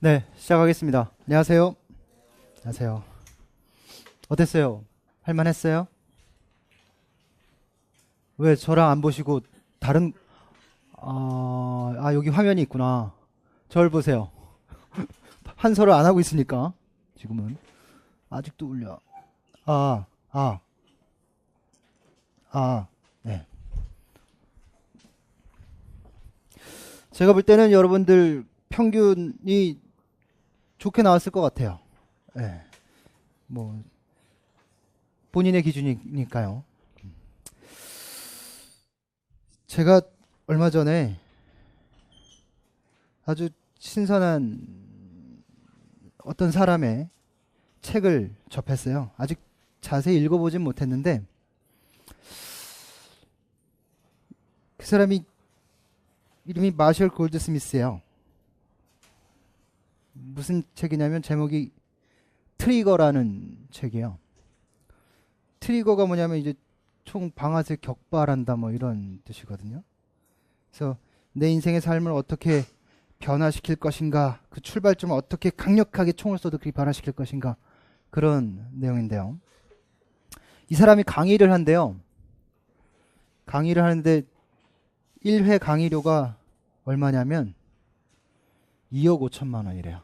네, 시작하겠습니다. 안녕하세요. 안녕하세요. 어땠어요? 할만했어요? 왜 저랑 안 보시고 다른 여기 화면이 있구나. 저를 보세요. 한서를 안 하고 있으니까 지금은 아직도 울려. 아, 아, 네. 제가 볼 때는 여러분들 평균이 좋게 나왔을 것 같아요. 네. 뭐 본인의 기준이니까요. 제가 얼마 전에 아주 신선한 어떤 사람의 책을 접했어요. 아직 자세히 읽어보진 못했는데 그 사람이 이름이 마셜 골드스미스예요. 무슨 책이냐면 제목이 트리거라는 책이에요. 트리거가 뭐냐면 이제 총 방아쇠 격발한다 뭐 이런 뜻이거든요. 그래서 내 인생의 삶을 어떻게 변화시킬 것인가, 그 출발점을 어떻게 강력하게 총을 쏘도 그리 변화시킬 것인가, 그런 내용인데요. 이 사람이 강의를 한대요. 강의를 하는데 1회 강의료가 얼마냐면 2억 5천만 원이래요.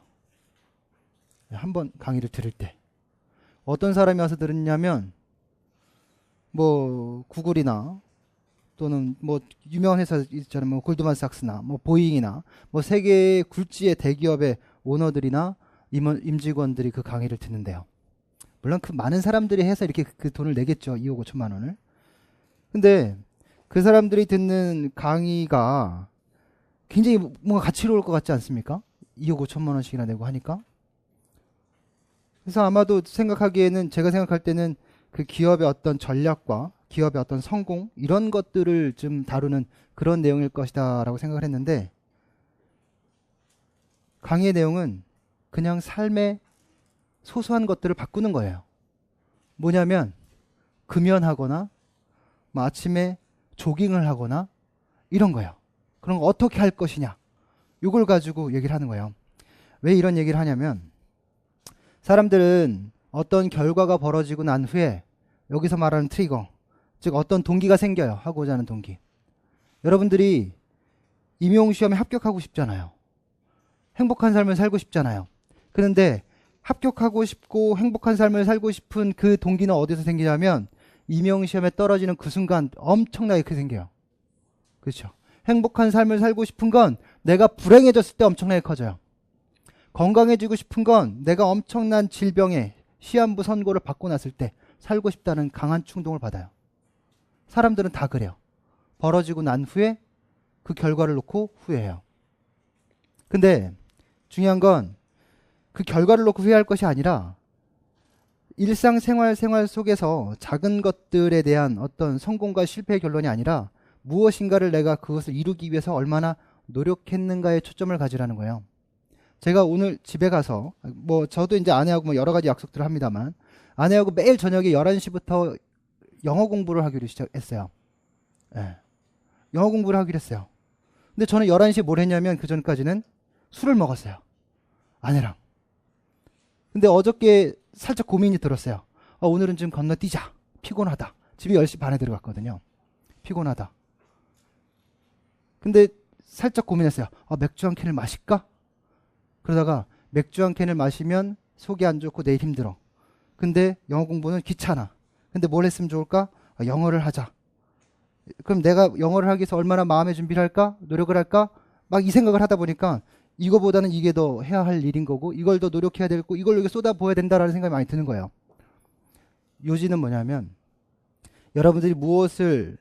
한 번 강의를 들을 때. 어떤 사람이 와서 들었냐면 뭐 구글이나 또는 뭐 유명한 회사 있잖아요. 뭐 골드만삭스나 뭐 보잉이나 뭐 세계 굴지의 대기업의 오너들이나 임직원들이 그 강의를 듣는데요. 물론 그 많은 사람들이 해서 이렇게 그 돈을 내겠죠. 2억 5천만 원을. 근데 그 사람들이 듣는 강의가 굉장히 뭔가 가치로울 것 같지 않습니까? 2억 5천만 원씩이나 내고 하니까. 그래서 아마도 생각하기에는, 제가 생각할 때는 그 기업의 어떤 전략과 기업의 어떤 성공, 이런 것들을 좀 다루는 그런 내용일 것이다 라고 생각을 했는데, 강의의 내용은 그냥 삶의 소소한 것들을 바꾸는 거예요. 뭐냐면 금연하거나 뭐 아침에 조깅을 하거나 이런 거예요. 그런 거 어떻게 할 것이냐, 이걸 가지고 얘기를 하는 거예요. 왜 이런 얘기를 하냐면, 사람들은 어떤 결과가 벌어지고 난 후에, 여기서 말하는 트리거, 즉 어떤 동기가 생겨요. 하고자 하는 동기. 여러분들이 임용시험에 합격하고 싶잖아요. 행복한 삶을 살고 싶잖아요. 그런데 합격하고 싶고 행복한 삶을 살고 싶은 그 동기는 어디서 생기냐면, 임용시험에 떨어지는 그 순간 엄청나게 크게 생겨요. 그렇죠? 행복한 삶을 살고 싶은 건 내가 불행해졌을 때 엄청나게 커져요. 건강해지고 싶은 건 내가 엄청난 질병에 시한부 선고를 받고 났을 때 살고 싶다는 강한 충동을 받아요. 사람들은 다 그래요. 벌어지고 난 후에 그 결과를 놓고 후회해요. 근데 중요한 건 그 결과를 놓고 후회할 것이 아니라, 일상생활 속에서 작은 것들에 대한 어떤 성공과 실패의 결론이 아니라 무엇인가를 내가 그것을 이루기 위해서 얼마나 노력했는가에 초점을 가지라는 거예요. 제가 오늘 집에 가서, 뭐 저도 이제 아내하고 뭐 여러 가지 약속들을 합니다만, 아내하고 매일 저녁에 11시부터 영어 공부를 하기로 시작했어요. 예. 영어 공부를 하기로 했어요. 근데 저는 11시에 뭘 했냐면, 그 전까지는 술을 먹었어요. 아내랑. 근데 어저께 살짝 고민이 들었어요. 오늘은 좀 건너뛰자. 피곤하다. 집에 10시 반에 들어갔거든요. 피곤하다. 근데 살짝 고민했어요. 맥주 한 캔을 마실까? 그러다가 맥주 한 캔을 마시면 속이 안 좋고 내일 힘들어. 근데 영어 공부는 귀찮아. 근데 뭘 했으면 좋을까? 영어를 하자. 그럼 내가 영어를 하기 위해서 얼마나 마음의 준비를 할까? 노력을 할까? 막 이 생각을 하다 보니까 이거보다는 이게 더 해야 할 일인 거고, 이걸 더 노력해야 되고, 이걸 여기 쏟아부어야 된다라는 생각이 많이 드는 거예요. 요지는 뭐냐면, 여러분들이 무엇을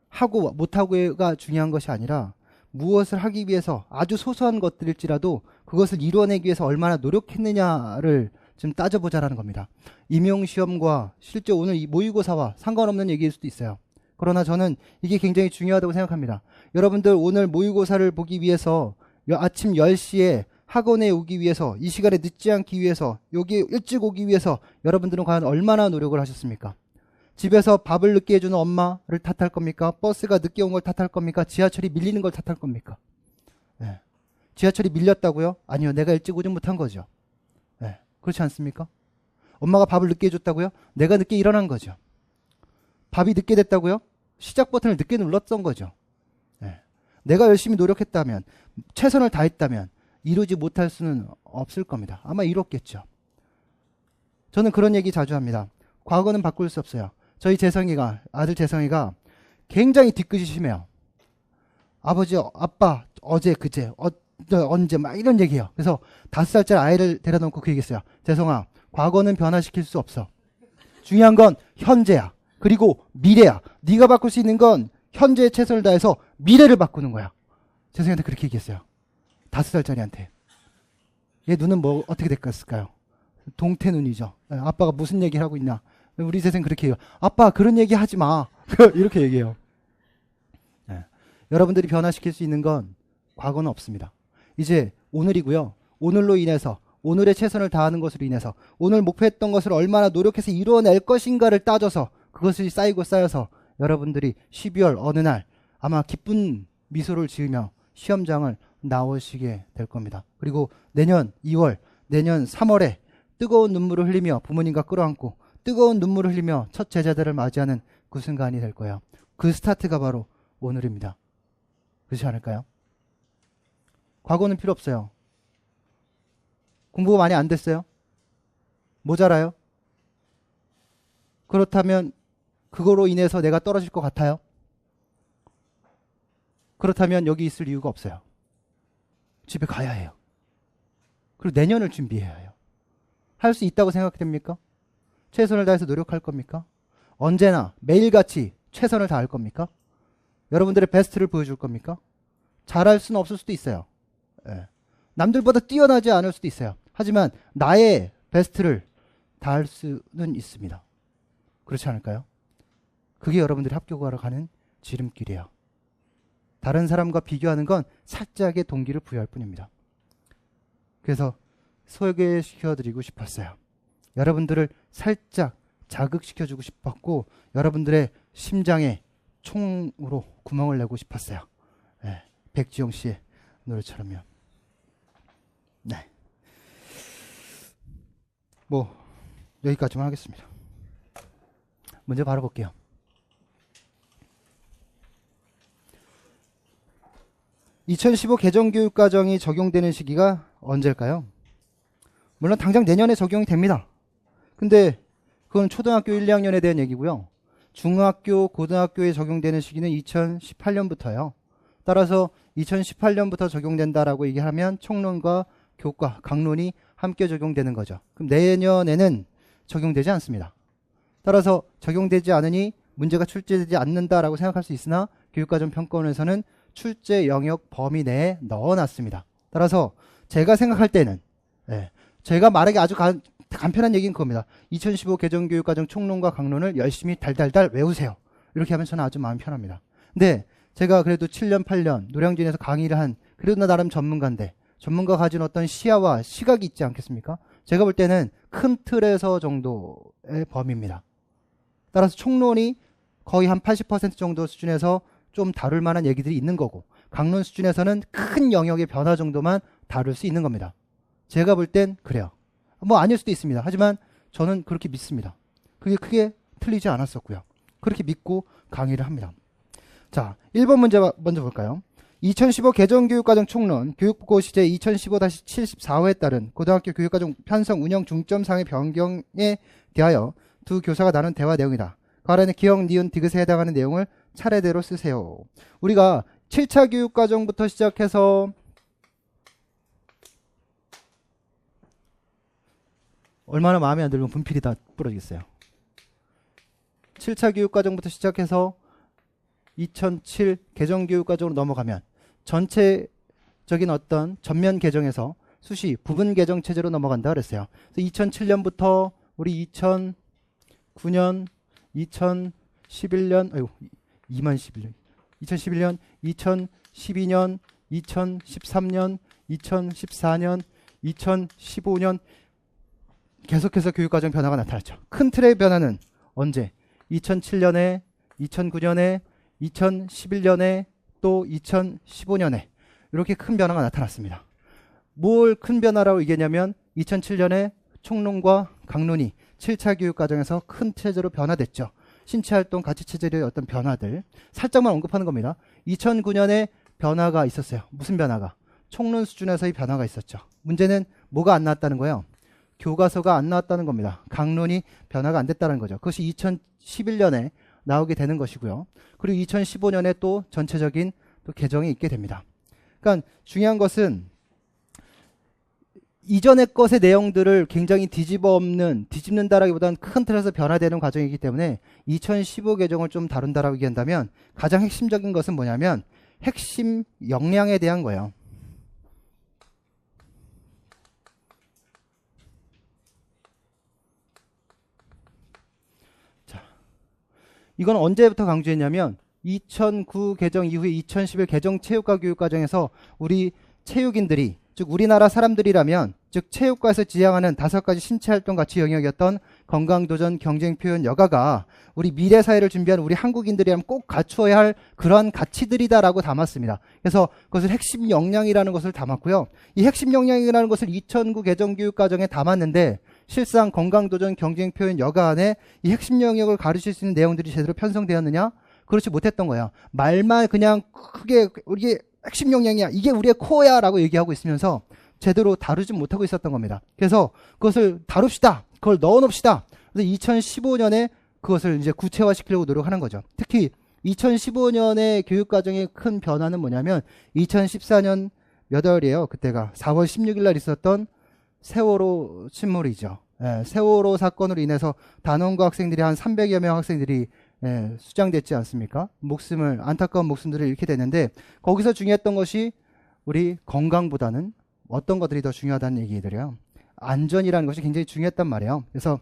하고 못하고가 중요한 것이 아니라, 무엇을 하기 위해서 아주 소소한 것들일지라도 그것을 이루어내기 위해서 얼마나 노력했느냐를 좀 따져보자라는 겁니다. 임용시험과 실제 오늘 이 모의고사와 상관없는 얘기일 수도 있어요. 그러나 저는 이게 굉장히 중요하다고 생각합니다. 여러분들 오늘 모의고사를 보기 위해서 아침 10시에 학원에 오기 위해서, 이 시간에 늦지 않기 위해서, 여기 일찍 오기 위해서 여러분들은 과연 얼마나 노력을 하셨습니까? 집에서 밥을 늦게 해주는 엄마를 탓할 겁니까? 버스가 늦게 온 걸 탓할 겁니까? 지하철이 밀리는 걸 탓할 겁니까? 네. 지하철이 밀렸다고요? 아니요. 내가 일찍 오지 못한 거죠. 네. 그렇지 않습니까? 엄마가 밥을 늦게 해줬다고요? 내가 늦게 일어난 거죠. 밥이 늦게 됐다고요? 시작 버튼을 늦게 눌렀던 거죠. 네. 내가 열심히 노력했다면, 최선을 다했다면 이루지 못할 수는 없을 겁니다. 아마 이뤘겠죠. 저는 그런 얘기 자주 합니다. 과거는 바꿀 수 없어요. 저희 아들 재성이가 굉장히 뒤끝이 심해요. 아버지, 아빠, 어제, 그제, 언제, 막 이런 얘기해요. 그래서 5살짜리 아이를 데려다 놓고 그 얘기했어요. 재성아, 과거는 변화시킬 수 없어. 중요한 건 현재야. 그리고 미래야. 네가 바꿀 수 있는 건 현재에 최선을 다해서 미래를 바꾸는 거야. 재성이한테 그렇게 얘기했어요. 5살짜리한테. 얘 눈은 뭐 어떻게 됐을까요? 동태 눈이죠. 아빠가 무슨 얘기를 하고 있나. 우리 재생 그렇게 해요. 아빠 그런 얘기 하지 마. 이렇게 얘기해요. 네. 여러분들이 변화시킬 수 있는 건 과거는 없습니다. 이제 오늘이고요. 오늘로 인해서 오늘의 최선을 다하는 것으로 인해서 오늘 목표했던 것을 얼마나 노력해서 이루어낼 것인가를 따져서 그것이 쌓이고 쌓여서 여러분들이 12월 어느 날 아마 기쁜 미소를 지으며 시험장을 나오시게 될 겁니다. 그리고 내년 2월, 내년 3월에 뜨거운 눈물을 흘리며 부모님과 끌어안고 뜨거운 눈물을 흘리며 첫 제자들을 맞이하는 그 순간이 될 거예요. 그 스타트가 바로 오늘입니다. 그렇지 않을까요? 과거는 필요 없어요. 공부가 많이 안 됐어요? 모자라요? 그렇다면 그거로 인해서 내가 떨어질 것 같아요? 그렇다면 여기 있을 이유가 없어요. 집에 가야 해요. 그리고 내년을 준비해야 해요. 할 수 있다고 생각됩니까? 최선을 다해서 노력할 겁니까? 언제나 매일같이 최선을 다할 겁니까? 여러분들의 베스트를 보여줄 겁니까? 잘할 수는 없을 수도 있어요. 예. 남들보다 뛰어나지 않을 수도 있어요. 하지만 나의 베스트를 다할 수는 있습니다. 그렇지 않을까요? 그게 여러분들이 합격하러 가는 지름길이에요. 다른 사람과 비교하는 건 살짝의 동기를 부여할 뿐입니다. 그래서 소개시켜드리고 싶었어요. 여러분들을 살짝 자극시켜주고 싶었고 여러분들의 심장에 총으로 구멍을 내고 싶었어요. 네, 백지영 씨의 노래처럼요. 네, 뭐 여기까지만 하겠습니다. 문제 바로 볼게요. (2015) 개정교육과정이 적용되는 시기가 언제일까요? 물론 당장 내년에 적용이 됩니다. 근데 그건 초등학교 1, 2학년에 대한 얘기고요. 중학교, 고등학교에 적용되는 시기는 2018년부터요. 따라서 2018년부터 적용된다라고 얘기하면 총론과 교과, 강론이 함께 적용되는 거죠. 그럼 내년에는 적용되지 않습니다. 따라서 적용되지 않으니 문제가 출제되지 않는다라고 생각할 수 있으나 교육과정 평가원에서는 출제 영역 범위 내에 넣어놨습니다. 따라서 제가 생각할 때는 제가 말하기 아주 간편한 얘기인 겁니다. 2015 개정교육과정 총론과 강론을 열심히 달달달 외우세요. 이렇게 하면 저는 아주 마음 편합니다. 근데 제가 그래도 7년 8년 노량진에서 강의를 한 그래도 나름 전문가인데 전문가가 가진 어떤 시야와 시각이 있지 않겠습니까? 제가 볼 때는 큰 틀에서 정도의 범위입니다. 따라서 총론이 거의 한 80% 정도 수준에서 좀 다룰 만한 얘기들이 있는 거고 강론 수준에서는 큰 영역의 변화 정도만 다룰 수 있는 겁니다. 제가 볼 땐 그래요. 뭐 아닐 수도 있습니다. 하지만 저는 그렇게 믿습니다. 그게 크게 틀리지 않았었고요. 그렇게 믿고 강의를 합니다. 자, 1번 문제 먼저 볼까요? 2015 개정교육과정 총론 교육부 시제 2015-74호에 따른 고등학교 교육과정 편성 운영 중점상의 변경에 대하여 두 교사가 나눈 대화 내용이다. 그 아래는 기억, 니은, 디귿에 해당하는 내용을 차례대로 쓰세요. 우리가 7차 교육과정부터 시작해서 얼마나 마음에 안 들면 분필이 다 부러지겠어요. 7차 교육과정부터 시작해서 2007 개정교육과정으로 넘어가면 전체적인 어떤 전면 개정에서 수시 부분 개정 체제로 넘어간다 그랬어요. 그래서 2007년부터 우리 2009년, 2011년, 아이고 2011년, 2011년, 2012년, 2013년, 2014년, 2015년 계속해서 교육과정 변화가 나타났죠. 큰 틀의 변화는 언제? 2007년에, 2009년에, 2011년에, 또 2015년에 이렇게 큰 변화가 나타났습니다. 뭘 큰 변화라고 얘기했냐면 2007년에 총론과 강론이 7차 교육과정에서 큰 체제로 변화됐죠. 신체활동 가치체제의 어떤 변화들 살짝만 언급하는 겁니다. 2009년에 변화가 있었어요. 무슨 변화가? 총론 수준에서의 변화가 있었죠. 문제는 뭐가 안 나왔다는 거예요? 교과서가 안 나왔다는 겁니다. 강론이 변화가 안 됐다는 거죠. 그것이 2011년에 나오게 되는 것이고요. 그리고 2015년에 또 전체적인 또 개정이 있게 됩니다. 그러니까 중요한 것은 이전의 것의 내용들을 굉장히 뒤집는다라기보다는 큰 틀에서 변화되는 과정이기 때문에 2015 개정을 좀 다룬다라고 얘기한다면 가장 핵심적인 것은 뭐냐면 핵심 역량에 대한 거예요. 자, 이건 언제부터 강조했냐면 2009 개정 이후에 2011 개정 체육과 교육과정에서 우리 체육인들이 즉 우리나라 사람들이라면 즉 체육과에서 지향하는 5가지 신체활동 가치 영역이었던 건강도전, 경쟁표현, 여가가 우리 미래 사회를 준비한 우리 한국인들이라면 꼭 갖추어야 할 그런 가치들이다라고 담았습니다. 그래서 그것을 핵심 역량이라는 것을 담았고요. 이 핵심 역량이라는 것을 2009 개정 교육과정에 담았는데 실상 건강도전, 경쟁표현, 여가 안에 이 핵심 영역을 가르칠 수 있는 내용들이 제대로 편성되었느냐? 그렇지 못했던 거예요. 말만 그냥 크게 우리 핵심 역량이야. 이게 우리의 코어야 라고 얘기하고 있으면서 제대로 다루지 못하고 있었던 겁니다. 그래서 그것을 다룹시다. 그걸 넣어놓읍시다. 그래서 2015년에 그것을 이제 구체화시키려고 노력하는 거죠. 특히 2015년의 교육과정의 큰 변화는 뭐냐면 2014년 몇 월이에요? 그때가 4월 16일 날 있었던 세월호 침몰이죠. 세월호 사건으로 인해서 단원고 학생들이 한 300여 명 학생들이 수장됐지 않습니까? 안타까운 목숨들을 잃게 됐는데 거기서 중요했던 것이 우리 건강보다는 어떤 것들이 더 중요하다는 얘기들이에요. 안전이라는 것이 굉장히 중요했단 말이에요. 그래서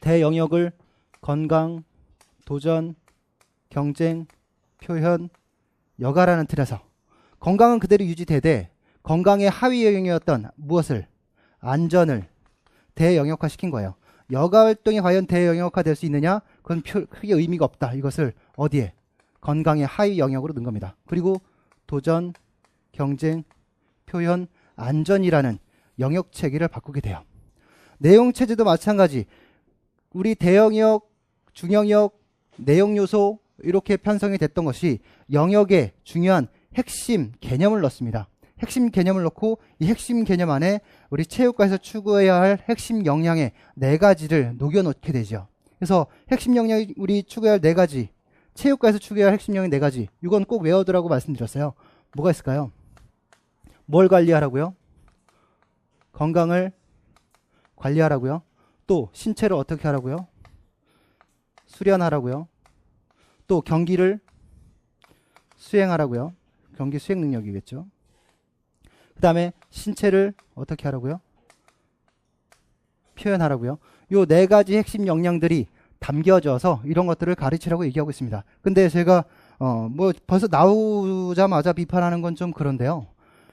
대영역을 건강, 도전, 경쟁, 표현, 여가라는 틀에서 건강은 그대로 유지되되 건강의 하위 영역이었던 무엇을? 안전을 대영역화시킨 거예요. 여가 활동이 과연 대영역화 될 수 있느냐? 그건 크게 의미가 없다. 이것을 어디에? 건강의 하위 영역으로 넣은 겁니다. 그리고 도전, 경쟁, 표현, 안전이라는 영역 체계를 바꾸게 돼요. 내용 체제도 마찬가지. 우리 대영역, 중영역, 내용 요소 이렇게 편성이 됐던 것이 영역에 중요한 핵심 개념을 넣습니다. 핵심 개념을 넣고 이 핵심 개념 안에 우리 체육과에서 추구해야 할 핵심 역량의 4가지를 녹여놓게 되죠. 그래서 핵심 역량이 우리 추구해야 할 4가지, 체육과에서 추구해야 할 핵심 역량 4가지, 이건 꼭 외워두라고 말씀드렸어요. 뭐가 있을까요? 뭘 관리하라고요? 건강을 관리하라고요. 또 신체를 어떻게 하라고요? 수련하라고요. 또 경기를 수행하라고요. 경기 수행 능력이겠죠. 그 다음에 신체를 어떻게 하라고요? 표현하라고요. 요 4가지 핵심 역량들이 담겨져서 이런 것들을 가르치라고 얘기하고 있습니다. 근데 제가 벌써 나오자마자 비판하는 건 좀 그런데요.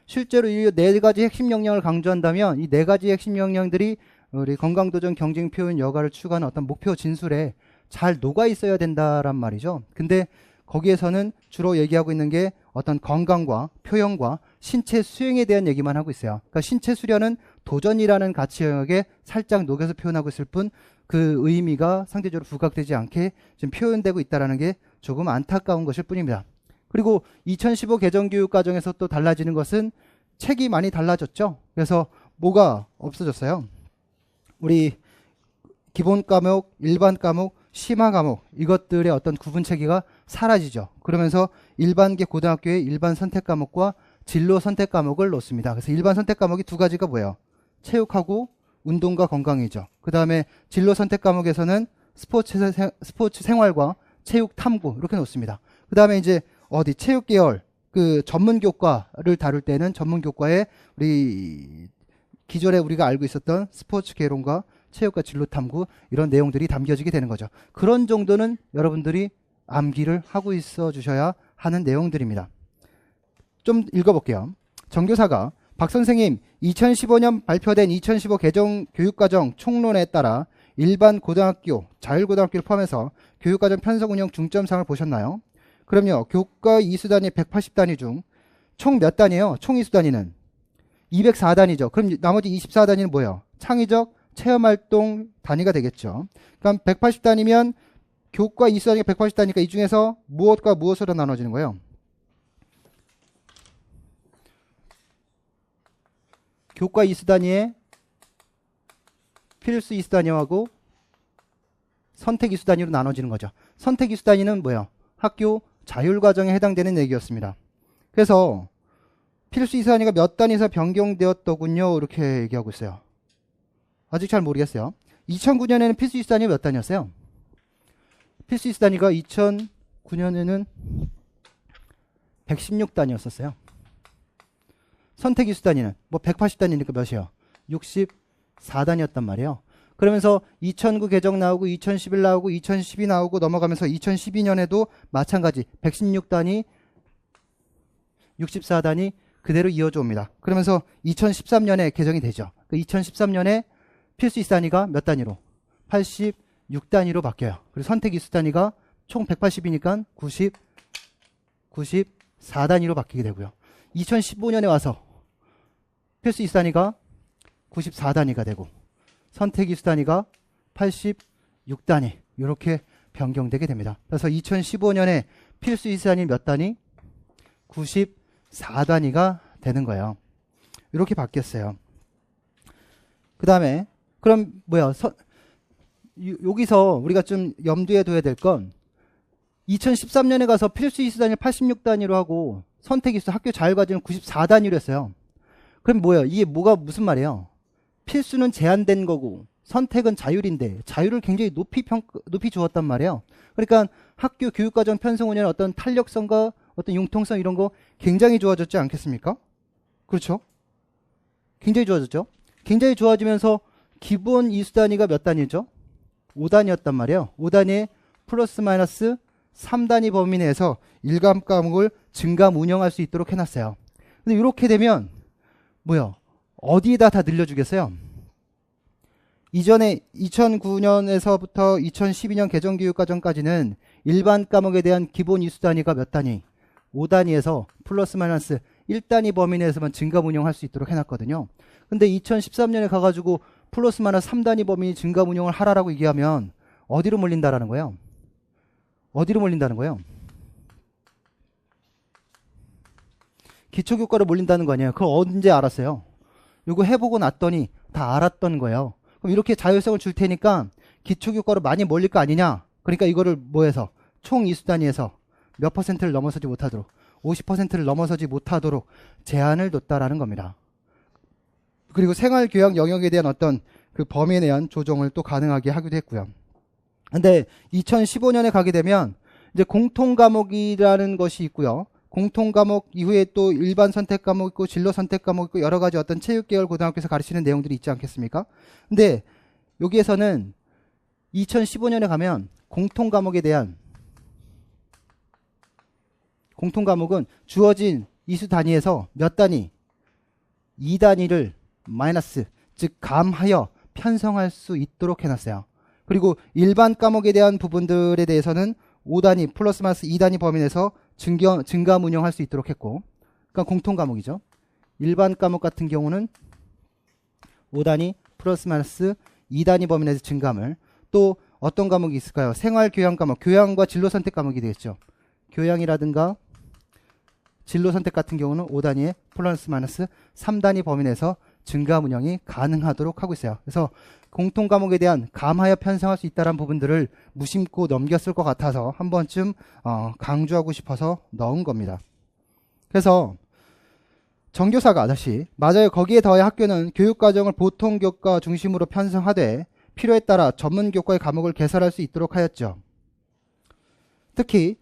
실제로 이 4가지 핵심 역량을 강조한다면 이 4가지 핵심 역량들이 우리 건강도전, 경쟁, 표현, 여가를 추구하는 어떤 목표 진술에 잘 녹아 있어야 된다란 말이죠. 근데 거기에서는 주로 얘기하고 있는 게 어떤 건강과 표현과 신체 수행에 대한 얘기만 하고 있어요. 그러니까 신체 수련은 도전이라는 가치 영역에 살짝 녹여서 표현하고 있을 뿐 그 의미가 상대적으로 부각되지 않게 지금 표현되고 있다는 게 조금 안타까운 것일 뿐입니다. 그리고 2015 개정교육과정에서 또 달라지는 것은 책이 많이 달라졌죠. 그래서 뭐가 없어졌어요? 우리 기본 과목, 일반 과목, 심화 과목 이것들의 어떤 구분 체계가 사라지죠. 그러면서 일반계 고등학교의 일반 선택 과목과 진로 선택 과목을 놓습니다. 그래서 일반 선택 과목이 2가지가 뭐예요? 체육하고 운동과 건강이죠. 그 다음에 진로 선택 과목에서는 스포츠 생활과 체육 탐구 이렇게 놓습니다. 그 다음에 이제 체육 계열 그 전문 교과를 다룰 때는 전문 교과에 우리 기존에 우리가 알고 있었던 스포츠 개론과 체육과 진로 탐구 이런 내용들이 담겨지게 되는 거죠. 그런 정도는 여러분들이 암기를 하고 있어 주셔야 하는 내용들입니다. 좀 읽어볼게요. 정교사가 박 선생님 2015년 발표된 2015 개정 교육과정 총론에 따라 일반 고등학교, 자율고등학교를 포함해서 교육과정 편성 운영 중점상을 보셨나요? 그럼요. 교과 이수단위 180단위 중 총 몇 단위예요? 총 이수단위는 204단위죠. 그럼 나머지 24단위는 뭐예요? 창의적 체험활동 단위가 되겠죠. 그럼 180단위면 교과 이수단위가 180단위니까 이 중에서 무엇과 무엇으로 나눠지는 거예요? 교과 이수단위에 필수 이수단위하고 선택 이수단위로 나눠지는 거죠. 선택 이수단위는 뭐예요? 학교 자율과정에 해당되는 얘기였습니다. 그래서 필수 이수단위가 몇 단위에서 변경되었더군요. 이렇게 얘기하고 있어요. 아직 잘 모르겠어요. 2009년에는 필수 이수단위 몇 단위였어요? 필수 이수단위가 2009년에는 116단위였었어요. 선택 이수단위는 뭐 180단위니까 몇이에요? 64단위였단 말이에요. 그러면서 2009 개정 나오고 2011 나오고 2012 나오고 넘어가면서 2012년에도 마찬가지 116단위 64단위 그대로 이어져 옵니다. 그러면서 2013년에 개정이 되죠. 그 2013년에 필수 이수단위가 몇 단위로? 86단위로 바뀌어요. 그리고 선택 이수단위가 총 180이니까 94단위로 바뀌게 되고요. 2015년에 와서 필수 이수단위가 94단위가 되고 선택 이수단위가 86단위 이렇게 변경되게 됩니다. 그래서 2015년에 필수 이수단위 몇 단위? 94단위가 되는 거예요. 이렇게 바뀌었어요. 그 다음에 그럼 뭐야? 여기서 우리가 좀 염두에 둬야 될 건 2013년에 가서 필수 이수단위를 86단위로 하고 선택 이수 학교 자율과정을 94단위로 했어요. 그럼 뭐예요? 이게 무슨 말이에요? 필수는 제한된 거고 선택은 자율인데 자율을 굉장히 높이 주었단 말이에요. 그러니까 학교 교육과정 편성 운영의 어떤 탄력성과 어떤 융통성 이런 거 굉장히 좋아졌지 않겠습니까? 그렇죠? 굉장히 좋아졌죠? 굉장히 좋아지면서 기본 이수단위가 몇 단위죠? 5단위였단 말이에요. 5단위에 플러스 마이너스 3단위 범위 내에서 일감 과목을 증감 운영할 수 있도록 해놨어요. 근데 이렇게 되면 뭐야? 어디에다 다 늘려주겠어요? 이전에 2009년에서부터 2012년 개정교육과정까지는 일반 과목에 대한 기본 이수단위가 몇 단위? 5단위에서 플러스 마이너스 1단위 범위 내에서만 증감 운영할 수 있도록 해놨거든요. 근데 2013년에 가가지고 플러스 마이너스 3단위 범위 증감 운영을 하라라고 얘기하면 어디로 몰린다라는 거예요? 어디로 몰린다는 거예요? 기초교과로 몰린다는 거 아니에요? 그걸 언제 알았어요? 이거 해보고 났더니 다 알았던 거예요. 그럼 이렇게 자율성을 줄 테니까 기초교과로 많이 몰릴 거 아니냐? 그러니까 이거를 뭐해서 총 이수단위에서 몇 퍼센트를 넘어서지 못하도록 50%를 넘어서지 못하도록 제한을 뒀다라는 겁니다. 그리고 생활교양 영역에 대한 어떤 그 범위에 대한 조정을 또 가능하게 하기도 했고요. 근데 2015년에 가게 되면 이제 공통과목이라는 것이 있고요. 공통과목 이후에 또 일반 선택 과목 있고 진로 선택 과목 있고 여러 가지 어떤 체육계열 고등학교에서 가르치는 내용들이 있지 않겠습니까? 근데 여기에서는 2015년에 가면 공통과목에 대한 공통과목은 주어진 이수 단위에서 몇 단위? 2단위를 마이너스, 즉 감하여 편성할 수 있도록 해놨어요. 그리고 일반 과목에 대한 부분들에 대해서는 5단위 플러스 마이너스 2단위 범위 내에서 증감 운영할 수 있도록 했고, 그러니까 공통 과목이죠. 일반 과목 같은 경우는 5단위 플러스 마이너스 2단위 범위 내에서 증감을, 또 어떤 과목이 있을까요? 생활교양 과목, 교양과 진로 선택 과목이 되겠죠. 교양이라든가 진로 선택 같은 경우는 5단위에 플러스 마이너스 3단위 범위 내에서 증감 운영이 가능하도록 하고 있어요. 그래서 공통 과목에 대한 감하여 편성할 수 있다는 부분들을 무심코 넘겼을 것 같아서 한 번쯤 강조하고 싶어서 넣은 겁니다. 그래서 정교사가 다시 맞아요. 거기에 더해 학교는 교육과정을 보통교과 중심으로 편성하되 필요에 따라 전문교과의 과목을 개설할 수 있도록 하였죠. 특히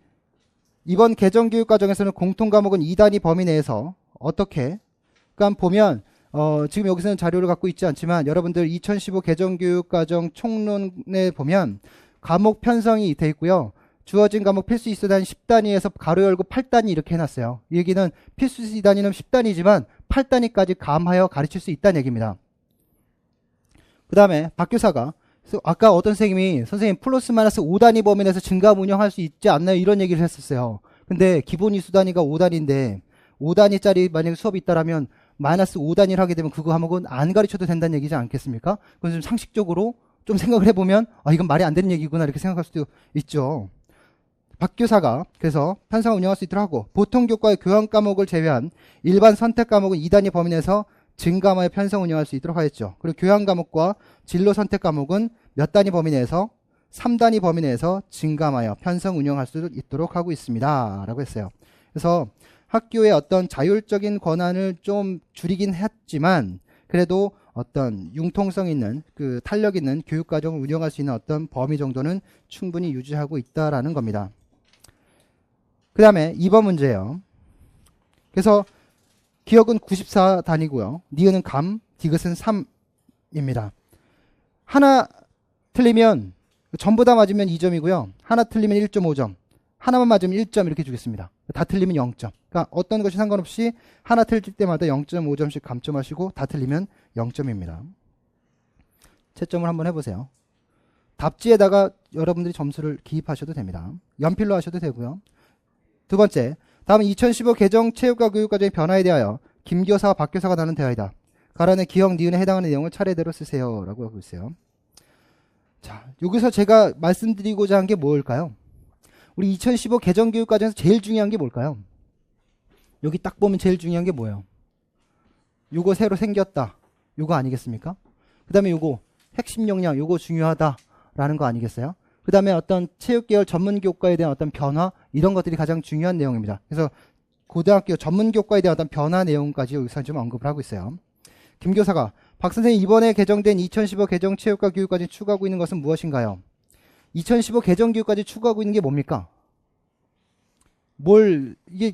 이번 개정교육과정에서는 공통과목은 2단위 범위 내에서 어떻게, 그러니까 보면 지금 여기서는 자료를 갖고 있지 않지만 여러분들 2015 개정교육과정 총론에 보면 과목 편성이 돼 있고요. 주어진 과목 필수 이수단위 10단위에서 가로 열고 8단위 이렇게 해놨어요. 이 얘기는 필수 이수단위는 10단위지만 8단위까지 감하여 가르칠 수 있다는 얘기입니다. 그 다음에 박교사가 아까 어떤 선생님 플러스 마이너스 5단위 범위 내에서 증감 운영할 수 있지 않나요? 이런 얘기를 했었어요. 근데 기본 이수단위가 5단위인데 5단위짜리 만약에 수업이 있다라면 마이너스 5단위를 하게 되면 그 과목은 안 가르쳐도 된다는 얘기지 않겠습니까? 그건 좀 상식적으로 좀 생각을 해보면 이건 말이 안 되는 얘기구나 이렇게 생각할 수도 있죠. 박 교사가 그래서 편성을 운영할 수 있도록 하고 보통 교과의 교양 과목을 제외한 일반 선택 과목은 2단위 범위 내에서 증감하여 편성 운영할 수 있도록 하였죠. 그리고 교양 과목과 진로 선택 과목은 몇 단위 범위 내에서 3단위 범위 내에서 증감하여 편성 운영할 수 있도록 하고 있습니다. 라고 했어요. 그래서 학교의 어떤 자율적인 권한을 좀 줄이긴 했지만 그래도 어떤 융통성 있는 그 탄력 있는 교육과정을 운영할 수 있는 어떤 범위 정도는 충분히 유지하고 있다라는 겁니다. 그 다음에 2번 문제예요. 그래서 기억은 94단위고요. 니은은 감, 디귿은 3입니다. 하나 틀리면 전부 다 맞으면 2점이고요. 하나 틀리면 1.5점. 하나만 맞으면 1점 이렇게 주겠습니다. 다 틀리면 0점. 그러니까 어떤 것이 상관없이 하나 틀릴 때마다 0.5점씩 감점하시고 다 틀리면 0점입니다. 채점을 한번 해보세요. 답지에다가 여러분들이 점수를 기입하셔도 됩니다. 연필로 하셔도 되고요. 두 번째, 다음은 2015 개정 체육과 교육과정의 변화에 대하여 김 교사와 박 교사가 나눈 대화이다. 가란의 기억, 니은에 해당하는 내용을 차례대로 쓰세요. 라고 하고 있어요. 자, 여기서 제가 말씀드리고자 한 게 뭘까요? 우리 2015 개정 교육과정에서 제일 중요한 게 뭘까요? 여기 딱 보면 제일 중요한 게 뭐예요? 요거 새로 생겼다. 요거 아니겠습니까? 그 다음에 요거 핵심 역량, 요거 중요하다라는 거 아니겠어요? 그 다음에 어떤 체육계열 전문교과에 대한 어떤 변화, 이런 것들이 가장 중요한 내용입니다. 그래서 고등학교 전문교과에 대한 어떤 변화 내용까지 여기서 좀 언급을 하고 있어요. 김 교사가 박 선생님 이번에 개정된 2015 개정 체육과 교육까지 추구하고 있는 것은 무엇인가요? 2015 개정 교육까지 추구하고 있는 게 뭡니까? 이게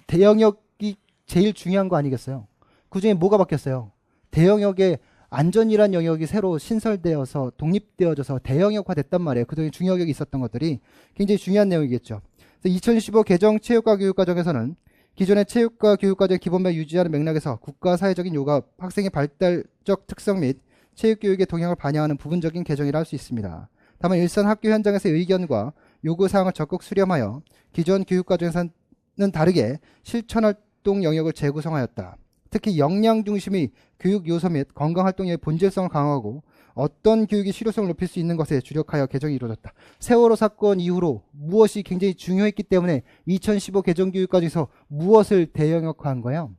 대영역이 제일 중요한 거 아니겠어요? 그 중에 뭐가 바뀌었어요? 대영역의 안전이란 영역이 새로 신설되어서 독립되어져서 대영역화 됐단 말이에요. 그동안 중역이 있었던 것들이 굉장히 중요한 내용이겠죠. 2015 개정 체육과 교육과정에서는 기존의 체육과 교육과정의 기본만 유지하는 맥락에서 국가 사회적인 요가, 학생의 발달적 특성 및 체육교육의 동향을 반영하는 부분적인 개정이라 할 수 있습니다. 다만 일선 학교 현장에서의 의견과 요구사항을 적극 수렴하여 기존 교육과정에서는 다르게 실천활동 영역을 재구성하였다. 특히 역량 중심의 교육 요소 및 건강활동의 본질성을 강화하고 어떤 교육이 실효성을 높일 수 있는 것에 주력하여 개정이 이루어졌다. 세월호 사건 이후로 무엇이 굉장히 중요했기 때문에 2015 개정 교육과정에서 무엇을 대영역화한 거예요?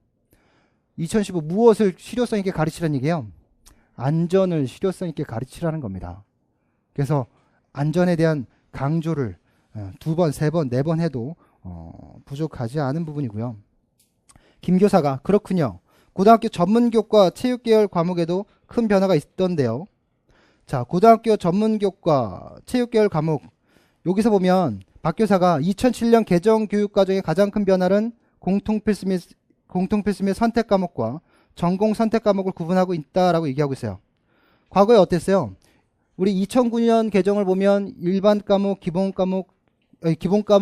2015 무엇을 실효성 있게 가르치라는 얘기예요? 안전을 실효성 있게 가르치라는 겁니다. 그래서 안전에 대한 강조를 2번, 3번, 4번 해도 부족하지 않은 부분이고요. 김 교사가 그렇군요. 고등학교 전문교과 체육계열 과목에도 큰 변화가 있던데요. 자, 고등학교 전문교과 체육계열 과목 여기서 보면 박 교사가 2007년 개정 교육과정의 가장 큰 변화는 공통필수 및 선택 과목과 전공 선택 과목을 구분하고 있다라고 얘기하고 있어요. 과거에 어땠어요? 우리 2009년 개정을 보면 일반 과목, 기본 과목,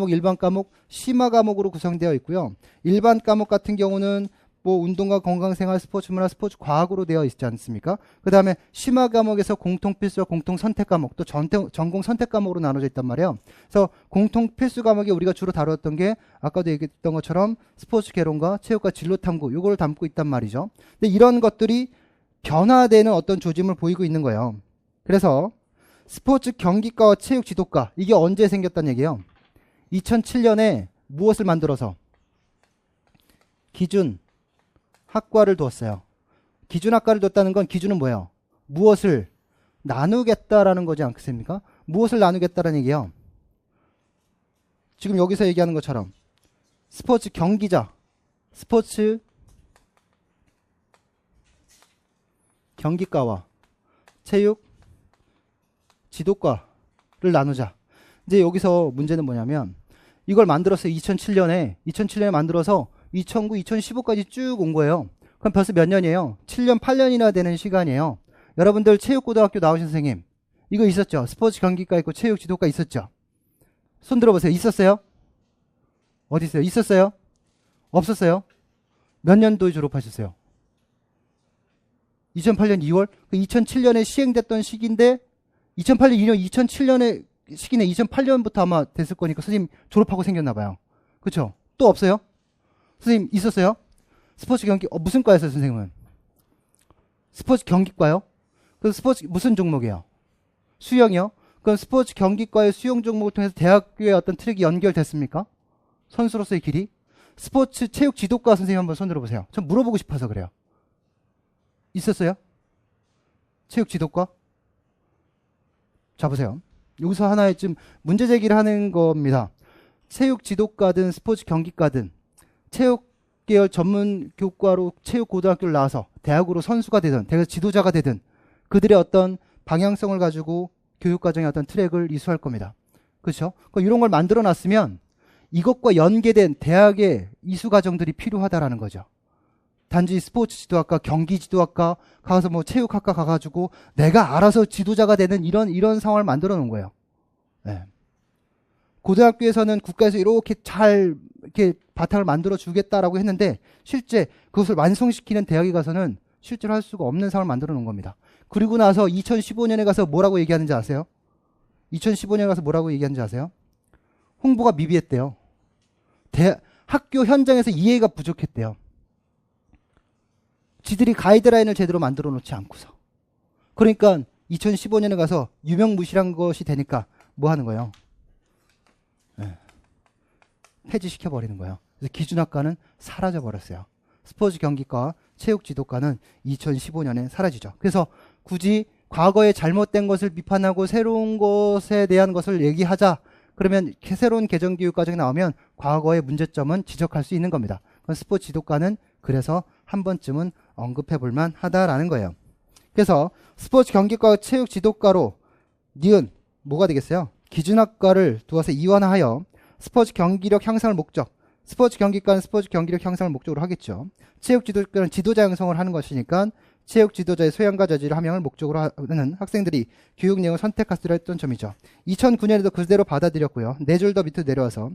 일반 과목, 심화 과목으로 구성되어 있고요. 일반 과목 같은 경우는 뭐 운동과 건강생활, 스포츠 문화, 스포츠 과학으로 되어 있지 않습니까? 그 다음에 심화 과목에서 공통 필수와 공통 선택 과목, 또 전공 선택 과목으로 나눠져 있단 말이에요. 그래서 공통 필수 과목이 우리가 주로 다뤘던 게 아까도 얘기했던 것처럼 스포츠 개론과 체육과 진로 탐구, 요거를 담고 있단 말이죠. 근데 이런 것들이 변화되는 어떤 조짐을 보이고 있는 거예요. 그래서 스포츠 경기과와 체육 지도과, 이게 언제 생겼다는 얘기예요? 2007년에 무엇을 만들어서? 기준 학과를 두었어요. 기준 학과를 뒀다는 건 기준은 뭐예요? 무엇을 나누겠다라는 거지 않겠습니까? 무엇을 나누겠다라는 얘기예요. 지금 여기서 얘기하는 것처럼 스포츠 경기자, 스포츠 경기과와 체육 지도과를 나누자. 이제 여기서 문제는 뭐냐면 이걸 만들었어요. 2007년에 만들어서 2009, 2015까지 쭉 온 거예요. 그럼 벌써 몇 년이에요? 7년, 8년이나 되는 시간이에요. 여러분들 체육고등학교 나오신 선생님 이거 있었죠? 스포츠 경기과 있고 체육 지도과 있었죠? 손 들어보세요. 있었어요? 어디 있어요? 있었어요? 없었어요? 몇 년도에 졸업하셨어요? 2008년 2월? 2007년에 시행됐던 시기인데 2008년 2년 2007년에 시기네. 2008년부터 아마 됐을 거니까 선생님 졸업하고 생겼나 봐요. 그렇죠? 또 없어요? 선생님 있었어요? 스포츠 경기, 무슨 과였어요, 선생님은? 스포츠 경기과요? 그래서 스포츠 무슨 종목이에요? 수영이요? 그럼 스포츠 경기과의 수영 종목을 통해서 대학교의 어떤 트랙이 연결됐습니까? 선수로서의 길이? 스포츠 체육 지도과 선생님 한번 손 들어보세요. 전 물어보고 싶어서 그래요. 있었어요? 체육 지도과? 자, 보세요. 여기서 하나의 좀 문제 제기를 하는 겁니다. 체육 지도과든 스포츠 경기과든 체육 계열 전문 교과로 체육 고등학교를 나와서 대학으로 선수가 되든 대학 지도자가 되든 그들의 어떤 방향성을 가지고 교육과정의 어떤 트랙을 이수할 겁니다. 그렇죠? 이런 걸 만들어 놨으면 이것과 연계된 대학의 이수 과정들이 필요하다라는 거죠. 단지 스포츠 지도학과, 경기 지도학과 가서 뭐 체육학과 가가지고 내가 알아서 지도자가 되는 이런 상황을 만들어 놓은 거예요. 네. 고등학교에서는 국가에서 이렇게 잘 이렇게 바탕을 만들어 주겠다라고 했는데 실제 그것을 완성시키는 대학에 가서는 실제로 할 수가 없는 상황을 만들어 놓은 겁니다. 그리고 나서 2015년에 가서 뭐라고 얘기하는지 아세요? 2015년에 가서 뭐라고 얘기하는지 아세요? 홍보가 미비했대요. 학교 현장에서 이해가 부족했대요. 지들이 가이드라인을 제대로 만들어 놓지 않고서. 그러니까 2015년에 가서 유명무실한 것이 되니까 뭐 하는 거예요? 네. 폐지시켜버리는 거예요. 그래서 기준학과는 사라져버렸어요. 스포츠 경기과 체육 지도과는 2015년에 사라지죠. 그래서 굳이 과거에 잘못된 것을 비판하고 새로운 것에 대한 것을 얘기하자. 그러면 새로운 개정교육 과정이 나오면 과거의 문제점은 지적할 수 있는 겁니다. 그럼 스포츠 지도과는 그래서 한 번쯤은 언급해 볼만 하다라는 거예요. 그래서 스포츠 경기과 체육 지도과로 니은 뭐가 되겠어요? 기준학과를 두어서 이완하여 스포츠 경기력 향상을 목적, 스포츠 경기과는 스포츠 경기력 향상을 목적으로 하겠죠. 체육 지도과는 지도자 양성을 하는 것이니까 체육 지도자의 소양과 자질을 함양을 목적으로 하는 학생들이 교육 내용을 선택하기로 했던 점이죠. 2009년에도 그대로 받아들였고요. 4줄 더 밑으로 내려와서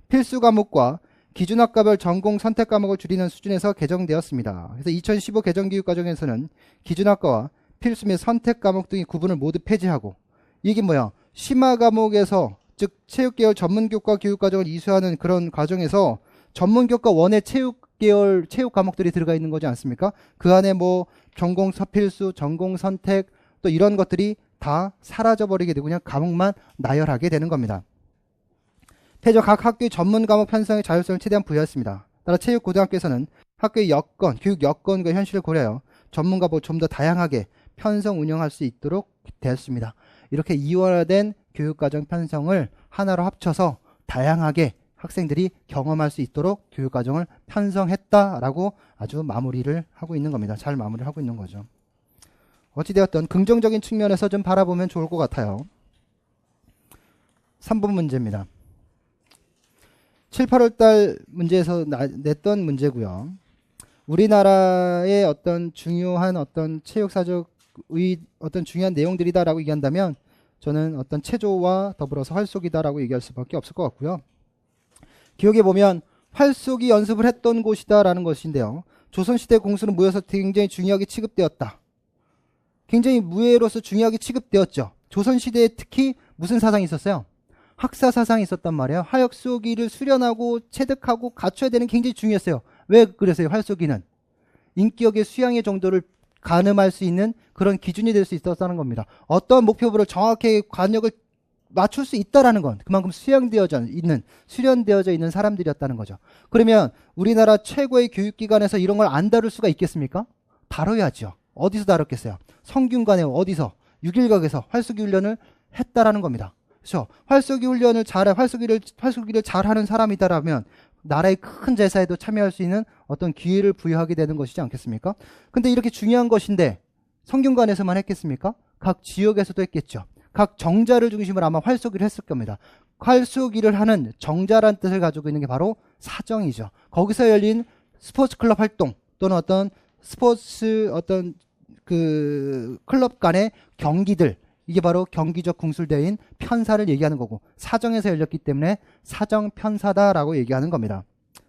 필수 과목과 기준학과별 전공 선택 과목을 줄이는 수준에서 개정되었습니다. 그래서 2015 개정교육과정에서는 기준학과와 필수 및 선택 과목 등의 구분을 모두 폐지하고 이게 뭐야? 심화 과목에서 즉 체육계열 전문교과 교육과정을 이수하는 그런 과정에서 전문교과 원의 체육계열 체육 과목들이 들어가 있는 거지 않습니까? 그 안에 뭐 전공 필수, 전공 선택 또 이런 것들이 다 사라져버리게 되고 그냥 과목만 나열하게 되는 겁니다. 폐지와 각 학교의 전문 과목 편성의 자율성을 최대한 부여했습니다. 따라 체육고등학교에서는 학교의 여건, 교육 여건과 현실을 고려하여 전문 과목을 좀 더 다양하게 편성 운영할 수 있도록 되었습니다. 이렇게 이원화된 교육과정 편성을 하나로 합쳐서 다양하게 학생들이 경험할 수 있도록 교육과정을 편성했다라고 아주 마무리를 하고 있는 겁니다. 잘 마무리를 하고 있는 거죠. 어찌되었든 긍정적인 측면에서 좀 바라보면 좋을 것 같아요. 3번 문제입니다. 7, 8월 달 문제에서 냈던 문제고요. 우리나라의 어떤 중요한 어떤 체육사적의 어떤 중요한 내용들이다라고 얘기한다면 저는 어떤 체조와 더불어서 활쏘기다라고 얘기할 수밖에 없을 것 같고요. 기억해 보면 활쏘기 연습을 했던 곳이다라는 것인데요. 조선시대 공수는 무예로서 굉장히 중요하게 취급되었다. 굉장히 무예로서 중요하게 취급되었죠. 조선시대에 특히 무슨 사상이 있었어요? 학사 사상이 있었단 말이에요. 활쏘기를 수련하고 체득하고 갖춰야 되는 게 굉장히 중요했어요. 왜 그랬어요? 활쏘기는 인격의 수양의 정도를 가늠할 수 있는 그런 기준이 될 수 있었다는 겁니다. 어떤 목표를 정확하게 관역을 맞출 수 있다라는 건 그만큼 수련되어져 있는 사람들이었다는 거죠. 그러면 우리나라 최고의 교육기관에서 이런 걸 안 다룰 수가 있겠습니까? 다뤄야죠. 어디서 다뤘겠어요? 성균관에 어디서 6일각에서 활쏘기 훈련을 했다라는 겁니다. 그렇죠? 활쏘기를 잘하는 사람이다라면 나라의 큰 제사에도 참여할 수 있는 어떤 기회를 부여하게 되는 것이지 않겠습니까? 근데 이렇게 중요한 것인데 성균관에서만 했겠습니까? 각 지역에서도 했겠죠. 각 정자를 중심으로 아마 활쏘기를 했을 겁니다. 활쏘기를 하는 정자란 뜻을 가지고 있는 게 바로 사정이죠. 거기서 열린 스포츠 클럽 활동 또는 어떤 스포츠 어떤 그 클럽 간의 경기들, 이게 바로 경기적 궁술대인 편사를 얘기하는 거고 사정에서 열렸기 때문에 사정편사다라고 얘기하는 겁니다.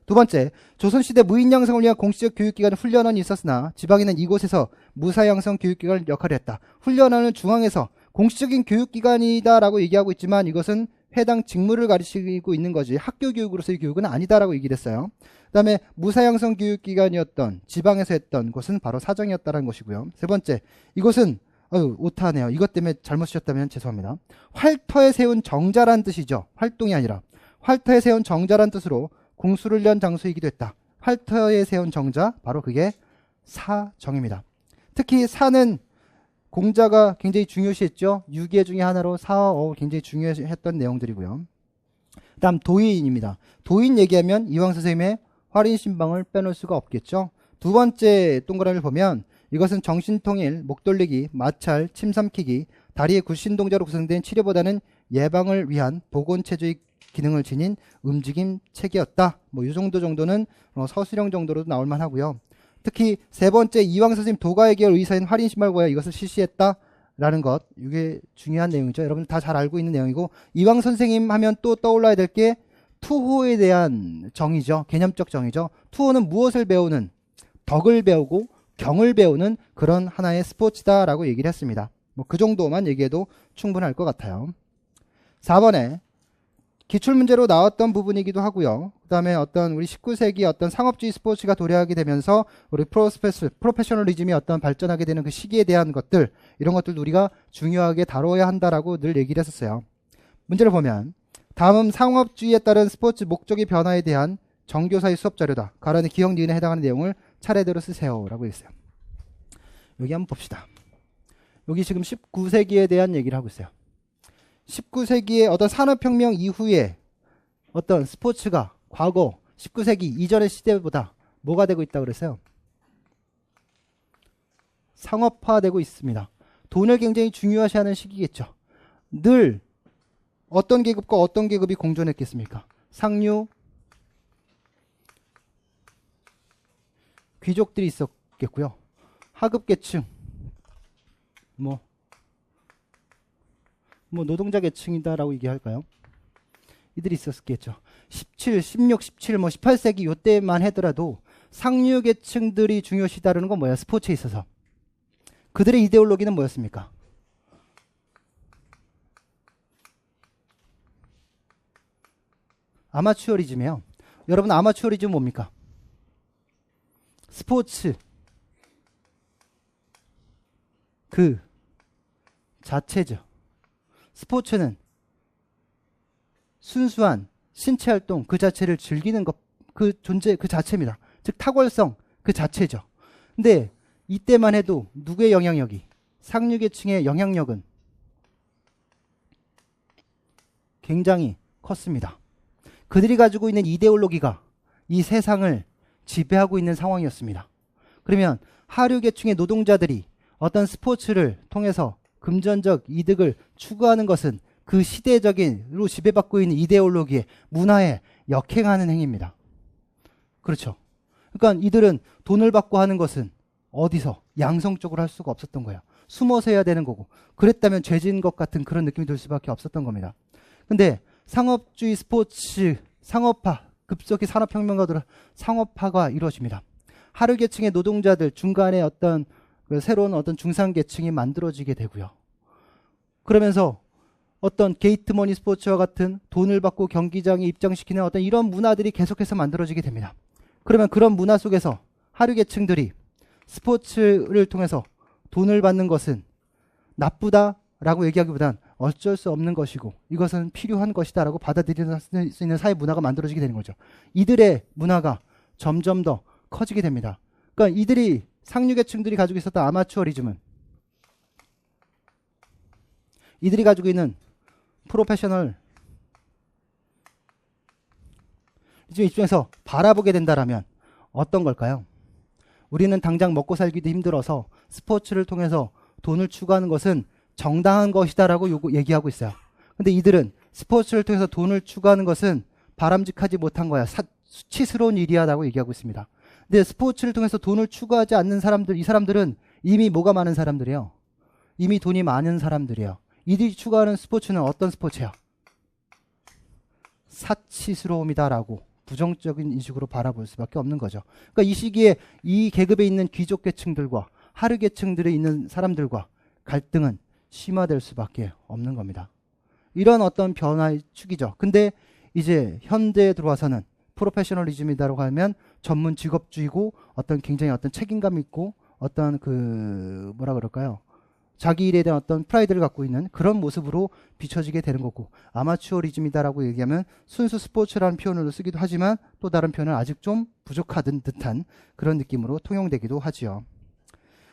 두 번째, 조선시대 무인 양성을 위한 공식적 교육기관은 훈련원이 있었으나 지방에는 이곳에서 무사양성 교육기관을 역할을 했다. 훈련원은 중앙에서 공식적인 교육기관이다라고 얘기하고 있지만 이것은 해당 직무를 가르치고 있는 거지 학교 교육으로서의 교육은 아니다라고 얘기를 했어요. 그 다음에 무사양성 교육기관이었던 지방에서 했던 것은 바로 사정이었다는 것이고요. 세 번째, 이것은 오타네요. 이것 때문에 잘못 쓰셨다면 죄송합니다. 활터에 세운 정자란 뜻이죠. 활동이 아니라 활터에 세운 정자란 뜻으로 공수훈련 장소이기도 했다. 활터에 세운 정자, 바로 그게 사정입니다. 특히 사는 공자가 굉장히 중요시했죠. 유계 중에 하나로 사어 굉장히 중요했던 내용들이고요. 그 다음 도인입니다. 도인 얘기하면 이황 선생님의 활인신방을 빼놓을 수가 없겠죠. 두 번째 동그라미를 보면 이것은 정신통일, 목돌리기, 마찰, 침삼키기, 다리의 굴신동자로 구성된 치료보다는 예방을 위한 보건체조의 기능을 지닌 움직임 체계였다. 뭐 이 정도는 서술형 정도로도 나올 만하고요. 특히 세 번째, 이황 선생님 도가에게 의사인 활인신발고야 이것을 실시했다라는 것, 이게 중요한 내용이죠. 여러분들 다 잘 알고 있는 내용이고, 이황 선생님 하면 또 떠올라야 될 게 투호에 대한 정의죠. 개념적 정의죠. 투호는 무엇을 배우는, 덕을 배우고 경을 배우는 그런 하나의 스포츠다라고 얘기를 했습니다. 뭐 그 정도만 얘기해도 충분할 것 같아요. 4번에 기출문제로 나왔던 부분이기도 하고요. 그 다음에 어떤 우리 19세기 어떤 상업주의 스포츠가 도래하게 되면서 우리 프로페셔널리즘이 어떤 발전하게 되는 그 시기에 대한 것들, 이런 것들도 우리가 중요하게 다뤄야 한다라고 늘 얘기를 했었어요. 문제를 보면 다음은 상업주의에 따른 스포츠 목적의 변화에 대한 정교사의 수업 자료다. 가라는 기억 니은에 해당하는 내용을 차례대로 쓰세요 라고 했어요. 여기 한번 봅시다. 여기 지금 19세기에 대한 얘기를 하고 있어요. 19세기의 어떤 산업혁명 이후에 어떤 스포츠가 과거 19세기 이전의 시대보다 뭐가 되고 있다고 그랬어요? 상업화되고 있습니다. 돈을 굉장히 중요시하는 시기겠죠. 늘 어떤 계급과 어떤 계급이 공존했겠습니까? 상류, 귀족들이 있었겠고요. 하급계층, 뭐 노동자 계층이다라고 얘기할까요? 이들이 있었겠죠. 17, 16, 17, 18세기 이때만 하더라도 상류 계층들이 중요시다라는 건 뭐야? 스포츠에 있어서. 그들의 이데올로기는 뭐였습니까? 아마추어리즘이에요. 여러분, 아마추어리즘 뭡니까? 스포츠 그 자체죠. 스포츠는 순수한 신체 활동 그 자체를 즐기는 것, 그 존재 그 자체입니다. 즉 탁월성 그 자체죠. 근데 이때만 해도 누구의 영향력이, 상류계층의 영향력은 굉장히 컸습니다. 그들이 가지고 있는 이데올로기가 이 세상을 지배하고 있는 상황이었습니다. 그러면 하류계층의 노동자들이 어떤 스포츠를 통해서 금전적 이득을 추구하는 것은 그 시대적인로 지배받고 있는 이데올로기에, 문화에 역행하는 행위입니다. 그렇죠. 그러니까 이들은 돈을 받고 하는 것은 어디서 양성적으로 할 수가 없었던 거예요. 숨어서 해야 되는 거고, 그랬다면 죄진 것 같은 그런 느낌이 들 수밖에 없었던 겁니다. 근데 상업주의 스포츠, 상업화, 급속히 산업혁명과 들어 상업화가 이루어집니다. 하류계층의 노동자들, 중간에 어떤 새로운 어떤 중산계층이 만들어지게 되고요. 그러면서 어떤 게이트머니 스포츠와 같은 돈을 받고 경기장에 입장시키는 어떤 이런 문화들이 계속해서 만들어지게 됩니다. 그러면 그런 문화 속에서 하류계층들이 스포츠를 통해서 돈을 받는 것은 나쁘다라고 얘기하기보단 어쩔 수 없는 것이고 이것은 필요한 것이다라고 받아들일 수 있는 사회 문화가 만들어지게 되는 거죠. 이들의 문화가 점점 더 커지게 됩니다. 그러니까 이들이 상류계층들이 가지고 있었던 아마추어리즘은 이들이 가지고 있는 프로페셔널 리즘 입장에서 바라보게 된다라면 어떤 걸까요? 우리는 당장 먹고 살기도 힘들어서 스포츠를 통해서 돈을 추구하는 것은 정당한 것이다라고 얘기하고 있어요. 근데 이들은 스포츠를 통해서 돈을 추구하는 것은 바람직하지 못한 거야. 수치스러운 일이야라고 얘기하고 있습니다. 근데 스포츠를 통해서 돈을 추구하지 않는 사람들, 이 사람들은 이미 뭐가 많은 사람들이에요? 이미 돈이 많은 사람들이에요. 이들이 추구하는 스포츠는 어떤 스포츠야? 사치스러움이다라고 부정적인 인식으로 바라볼 수밖에 없는 거죠. 그러니까 이 시기에 이 계급에 있는 귀족 계층들과 하류 계층들에 있는 사람들과 갈등은 심화될 수밖에 없는 겁니다. 이런 어떤 변화의 축이죠. 근데 이제 현대에 들어와서는 프로페셔널리즘이다라고 하면 전문 직업주의고 어떤 굉장히 어떤 책임감 있고 어떤 그 뭐라 그럴까요? 자기 일에 대한 어떤 프라이드를 갖고 있는 그런 모습으로 비춰지게 되는 거고, 아마추어리즘이다라고 얘기하면 순수 스포츠라는 표현으로 쓰기도 하지만 또 다른 표현은 아직 좀 부족하던 듯한 그런 느낌으로 통용되기도 하지요.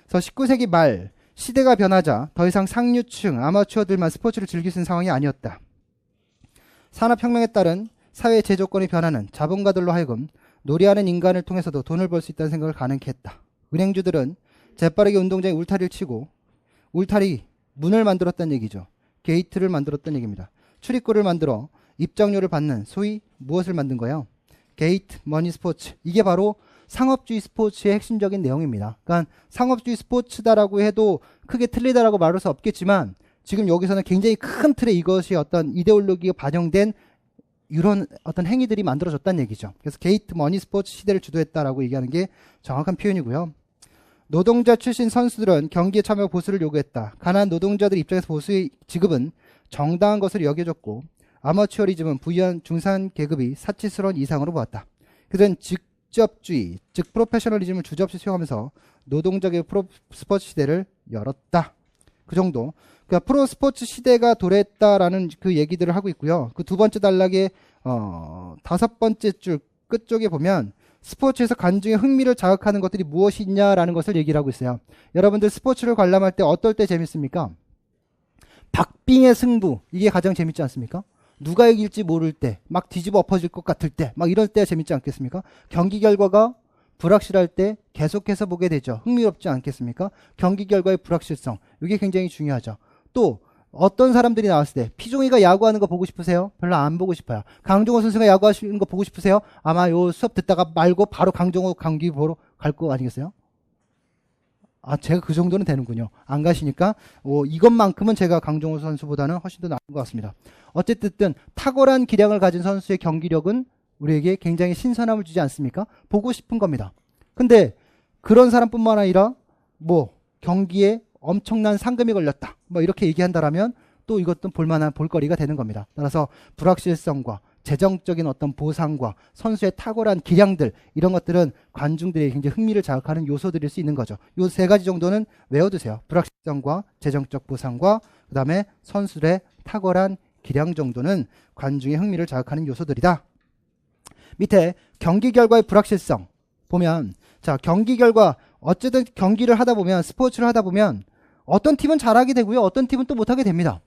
그래서 19세기 말 시대가 변하자 더 이상 상류층 아마추어들만 스포츠를 즐길 수 있는 상황이 아니었다. 산업혁명에 따른 사회 제조건이 변하는 자본가들로 하여금 놀이하는 인간을 통해서도 돈을 벌 수 있다는 생각을 가능케 했다. 은행주들은 재빠르게 운동장에 울타리를 치고, 울타리 문을 만들었다는 얘기죠. 게이트를 만들었다는 얘기입니다. 출입구를 만들어 입장료를 받는, 소위 무엇을 만든 거예요? 게이트 머니 스포츠. 이게 바로 상업주의 스포츠의 핵심적인 내용입니다. 그러니까 상업주의 스포츠다라고 해도 크게 틀리다라고 말할 수 없겠지만 지금 여기서는 굉장히 큰 틀에 이것이 어떤 이데올로기가 반영된 이런 어떤 행위들이 만들어졌다는 얘기죠. 그래서 게이트 머니 스포츠 시대를 주도했다라고 얘기하는 게 정확한 표현이고요. 노동자 출신 선수들은 경기에 참여 보수를 요구했다. 가난한 노동자들 입장에서 보수의 지급은 정당한 것으로 여겨졌고, 아마추어리즘은 부유한 중산 계급이 사치스러운 이상으로 보았다. 그들은 직접주의, 즉 프로페셔널리즘을 주저없이 수용하면서 노동자의 프로 스포츠 시대를 열었다. 그 정도. 그러니까 프로 스포츠 시대가 도래했다라는 그 얘기들을 하고 있고요. 그 두 번째 단락의 5번째 줄 끝쪽에 보면 스포츠에서 관중의 흥미를 자극하는 것들이 무엇이냐라는 것을 얘기를 하고 있어요. 여러분들 스포츠를 관람할 때 어떨 때 재밌습니까? 박빙의 승부, 이게 가장 재밌지 않습니까? 누가 이길지 모를 때, 막 뒤집어 엎어질 것 같을 때, 막 이럴 때 재밌지 않겠습니까? 경기 결과가 불확실할 때 계속해서 보게 되죠. 흥미롭지 않겠습니까? 경기 결과의 불확실성, 이게 굉장히 중요하죠. 또 어떤 사람들이 나왔을 때 피종이가 야구하는 거 보고 싶으세요? 별로 안 보고 싶어요. 강정호 선수가 야구하시는 거 보고 싶으세요? 아마 요 수업 듣다가 말고 바로 강정호 경기 보러 갈 거 아니겠어요? 아, 제가 그 정도는 되는군요. 안 가시니까 이것만큼은 제가 강정호 선수보다는 훨씬 더 나은 것 같습니다. 어쨌든 탁월한 기량을 가진 선수의 경기력은 우리에게 굉장히 신선함을 주지 않습니까? 보고 싶은 겁니다. 근데 그런 사람뿐만 아니라 뭐 경기에 엄청난 상금이 걸렸다, 뭐 이렇게 얘기한다라면 또 이것도 볼만한 볼거리가 되는 겁니다. 따라서 불확실성과 재정적인 어떤 보상과 선수의 탁월한 기량들, 이런 것들은 관중들의 굉장히 흥미를 자극하는 요소들일 수 있는 거죠. 요 세 가지 정도는 외워두세요. 불확실성과 재정적 보상과 그 다음에 선수들의 탁월한 기량 정도는 관중의 흥미를 자극하는 요소들이다. 밑에 경기 결과의 불확실성 보면, 자, 경기 결과, 어쨌든 경기를 하다 보면, 스포츠를 하다 보면 어떤 팀은 잘하게 되고요, 어떤 팀은 또 못하게 됩니다.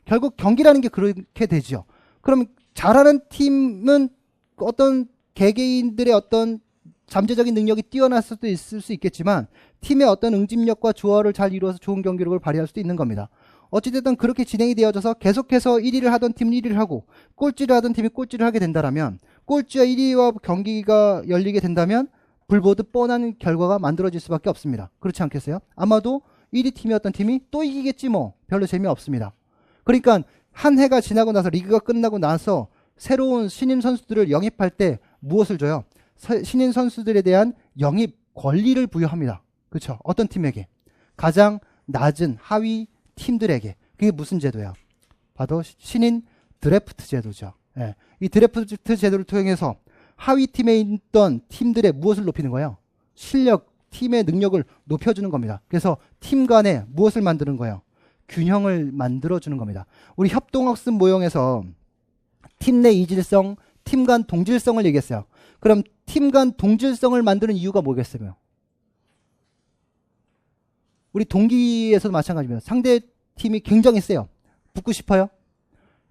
결국 경기라는 게 그렇게 되죠. 그럼 잘하는 팀은 어떤 개개인들의 어떤 잠재적인 능력이 뛰어날 수도 있을 수 있겠지만 팀의 어떤 응집력과 조화를 잘 이루어서 좋은 경기력을 발휘할 수도 있는 겁니다. 어찌됐든 그렇게 진행이 되어져서 계속해서 1위를 하던 팀은 1위를 하고 꼴찌를 하던 팀이 꼴찌를 하게 된다면, 꼴찌와 1위와 경기가 열리게 된다면 불보듯 뻔한 결과가 만들어질 수밖에 없습니다. 그렇지 않겠어요? 아마도 1위 팀이었던 팀이 또 이기겠지 뭐, 별로 재미없습니다. 그러니까 한 해가 지나고 나서, 리그가 끝나고 나서 새로운 신인 선수들을 영입할 때 무엇을 줘요? 신인 선수들에 대한 영입 권리를 부여합니다. 그렇죠? 어떤 팀에게? 가장 낮은 하위 팀들에게. 그게 무슨 제도야? 바로 신인 드래프트 제도죠. 예. 이 드래프트 제도를 통해서 하위 팀에 있던 팀들의 무엇을 높이는 거예요? 실력, 팀의 능력을 높여주는 겁니다. 그래서 팀 간에 무엇을 만드는 거예요? 균형을 만들어주는 겁니다. 우리 협동학습 모형에서 팀 내 이질성, 팀 간 동질성을 얘기했어요. 그럼 팀 간 동질성을 만드는 이유가 뭐겠어요? 우리 동기에서도 마찬가지입니다. 상대 팀이 굉장히 세요. 붙고 싶어요?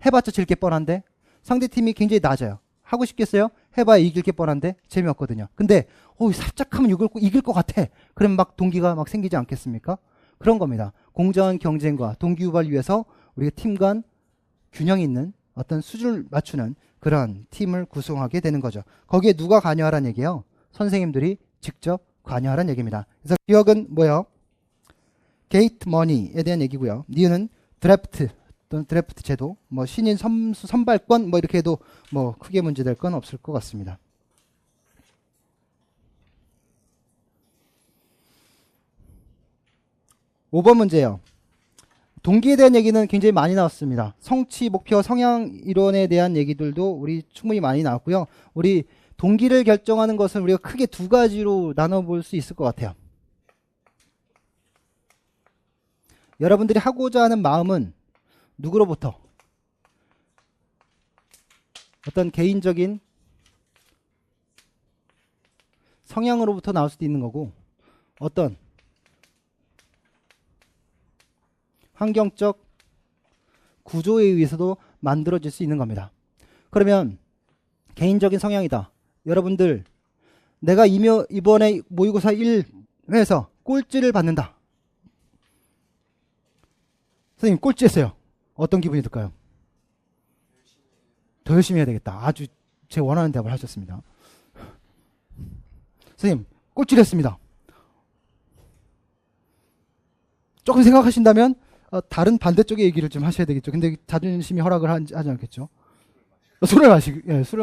해봤자 질 게 뻔한데. 상대 팀이 굉장히 낮아요. 하고 싶겠어요? 해봐야 이길 게 뻔한데 재미없거든요. 근데 살짝 하면 이길 것 같아. 그러면 막 동기가 막 생기지 않겠습니까? 그런 겁니다. 공정한 경쟁과 동기유발을 위해서 우리가 팀 간 균형 있는 어떤 수준을 맞추는 그런 팀을 구성하게 되는 거죠. 거기에 누가 관여하라는 얘기예요? 선생님들이 직접 관여하라는 얘기입니다. 그래서 기억은 뭐예요? 게이트 머니에 대한 얘기고요. 니은은 드래프트 또는 드래프트 제도, 뭐 신인 선수 선발권, 뭐 이렇게 해도 뭐 크게 문제될 건 없을 것 같습니다. 5번 문제예요. 동기에 대한 얘기는 굉장히 많이 나왔습니다. 성취, 목표, 성향 이론에 대한 얘기들도 우리 충분히 많이 나왔고요. 우리 동기를 결정하는 것은 우리가 크게 두 가지로 나눠볼 수 있을 것 같아요. 여러분들이 하고자 하는 마음은 누구로부터? 어떤 개인적인 성향으로부터 나올 수도 있는 거고, 어떤 환경적 구조에 의해서도 만들어질 수 있는 겁니다. 그러면 개인적인 성향이다. 여러분들, 내가 이번에 모의고사 1회에서 꼴찌를 받는다. 선생님, 꼴찌했어요. 어떤 기분이 들까요? 더 열심히 해야 되겠다. 아주 제 원하는 대답을 하셨습니다. 선생님, 꼴찌를 했습니다. 조금 생각하신다면 다른 반대쪽의 얘기를 좀 하셔야 되겠죠. 근데 자존심이 허락을 하지 않겠죠. 술을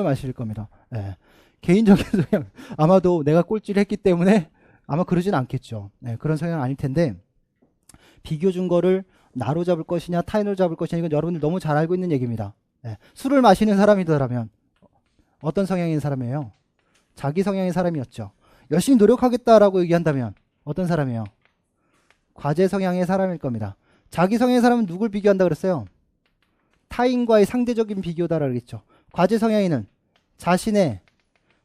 마실 겁니다. 예. 개인적인 성향, 아마도 내가 꼴찌를 했기 때문에 아마 그러진 않겠죠. 예, 그런 성향은 아닐 텐데, 비교 준거를 나로 잡을 것이냐 타인으로 잡을 것이냐, 이건 여러분들 너무 잘 알고 있는 얘기입니다. 예. 술을 마시는 사람이더라면 어떤 성향인 사람이에요? 자기 성향의 사람이었죠. 열심히 노력하겠다라고 얘기한다면 어떤 사람이에요? 과제 성향의 사람일 겁니다. 자기 성향의 사람은 누굴 비교한다 그랬어요? 타인과의 상대적인 비교다라고 그랬죠. 과제 성향인은 자신의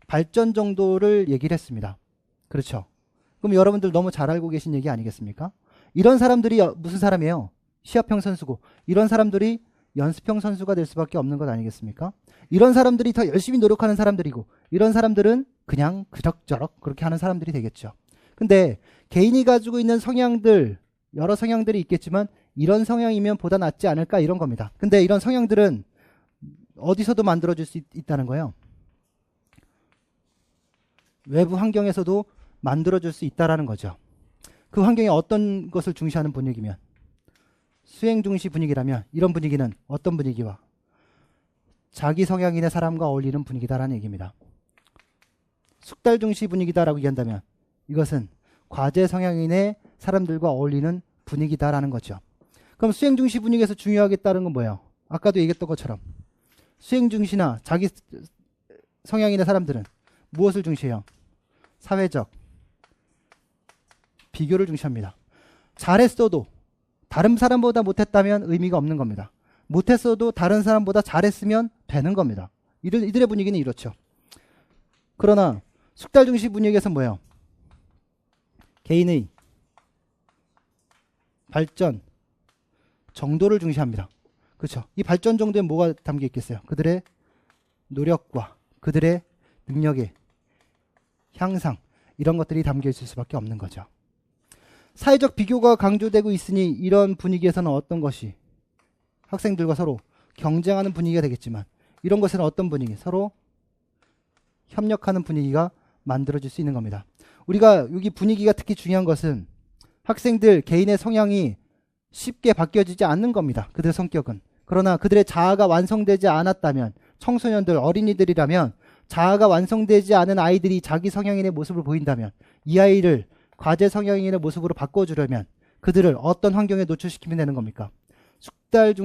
발전 정도를 얘기를 했습니다. 그렇죠. 그럼 여러분들 너무 잘 알고 계신 얘기 아니겠습니까? 이런 사람들이 무슨 사람이에요? 시합형 선수고, 이런 사람들이 연습형 선수가 될 수밖에 없는 것 아니겠습니까? 이런 사람들이 더 열심히 노력하는 사람들이고, 이런 사람들은 그냥 그럭저럭 그렇게 하는 사람들이 되겠죠. 근데 개인이 가지고 있는 성향들, 여러 성향들이 있겠지만 이런 성향이면 보다 낫지 않을까, 이런 겁니다. 근데 이런 성향들은 어디서도 만들어질 수 있다는 거예요. 외부 환경에서도 만들어줄 수 있다라는 거죠. 그 환경이 어떤 것을 중시하는 분위기면, 수행 중시 분위기라면 이런 분위기는 어떤 분위기와? 자기 성향인의 사람과 어울리는 분위기다라는 얘기입니다. 숙달 중시 분위기다라고 얘기한다면 이것은 과제 성향인의 사람들과 어울리는 분위기다라는 거죠. 그럼 수행 중시 분위기에서 중요하겠다는 건 뭐예요? 아까도 얘기했던 것처럼 수행 중시나 자기 성향인의 사람들은 무엇을 중시해요? 사회적 비교를 중시합니다. 잘했어도 다른 사람보다 못했다면 의미가 없는 겁니다. 못했어도 다른 사람보다 잘했으면 되는 겁니다. 이들의 분위기는 이렇죠. 그러나 숙달 중시 분위기에서 뭐예요? 개인의 발전 정도를 중시합니다. 그렇죠. 이 발전 정도에 뭐가 담겨 있겠어요? 그들의 노력과 그들의 능력의 향상, 이런 것들이 담겨 있을 수밖에 없는 거죠. 사회적 비교가 강조되고 있으니 이런 분위기에서는 어떤 것이, 학생들과 서로 경쟁하는 분위기가 되겠지만 이런 것에는 어떤 분위기? 서로 협력하는 분위기가 만들어질 수 있는 겁니다. 우리가 여기 분위기가 특히 중요한 것은 학생들 개인의 성향이 쉽게 바뀌어지지 않는 겁니다. 그들의 성격은. 그러나 그들의 자아가 완성되지 않았다면, 청소년들, 어린이들이라면 자아가 완성되지 않은 아이들이 자기 성향인의 모습을 보인다면, 이 아이를 과제 성향인의 모습으로 바꿔주려면 그들을 어떤 환경에 노출시키면 되는 겁니까? 숙달을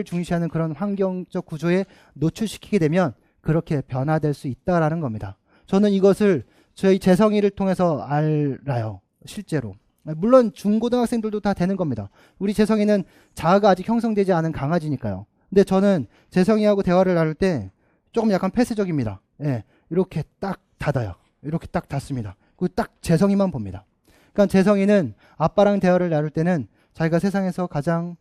중시하는 그런 환경적 구조에 노출시키게 되면 그렇게 변화될 수 있다라는 겁니다. 저는 이것을 저희 재성이를 통해서 알아요. 실제로. 물론 중고등학생들도 다 되는 겁니다. 우리 재성이는 자아가 아직 형성되지 않은 강아지니까요. 근데 저는 재성이하고 대화를 나눌 때 조금 약간 폐쇄적입니다. 예, 이렇게 딱 닫아요. 이렇게 딱 닫습니다. 그리고 딱 재성이만 봅니다. 그러니까 재성이는 아빠랑 대화를 나눌 때는 자기가 세상에서 가장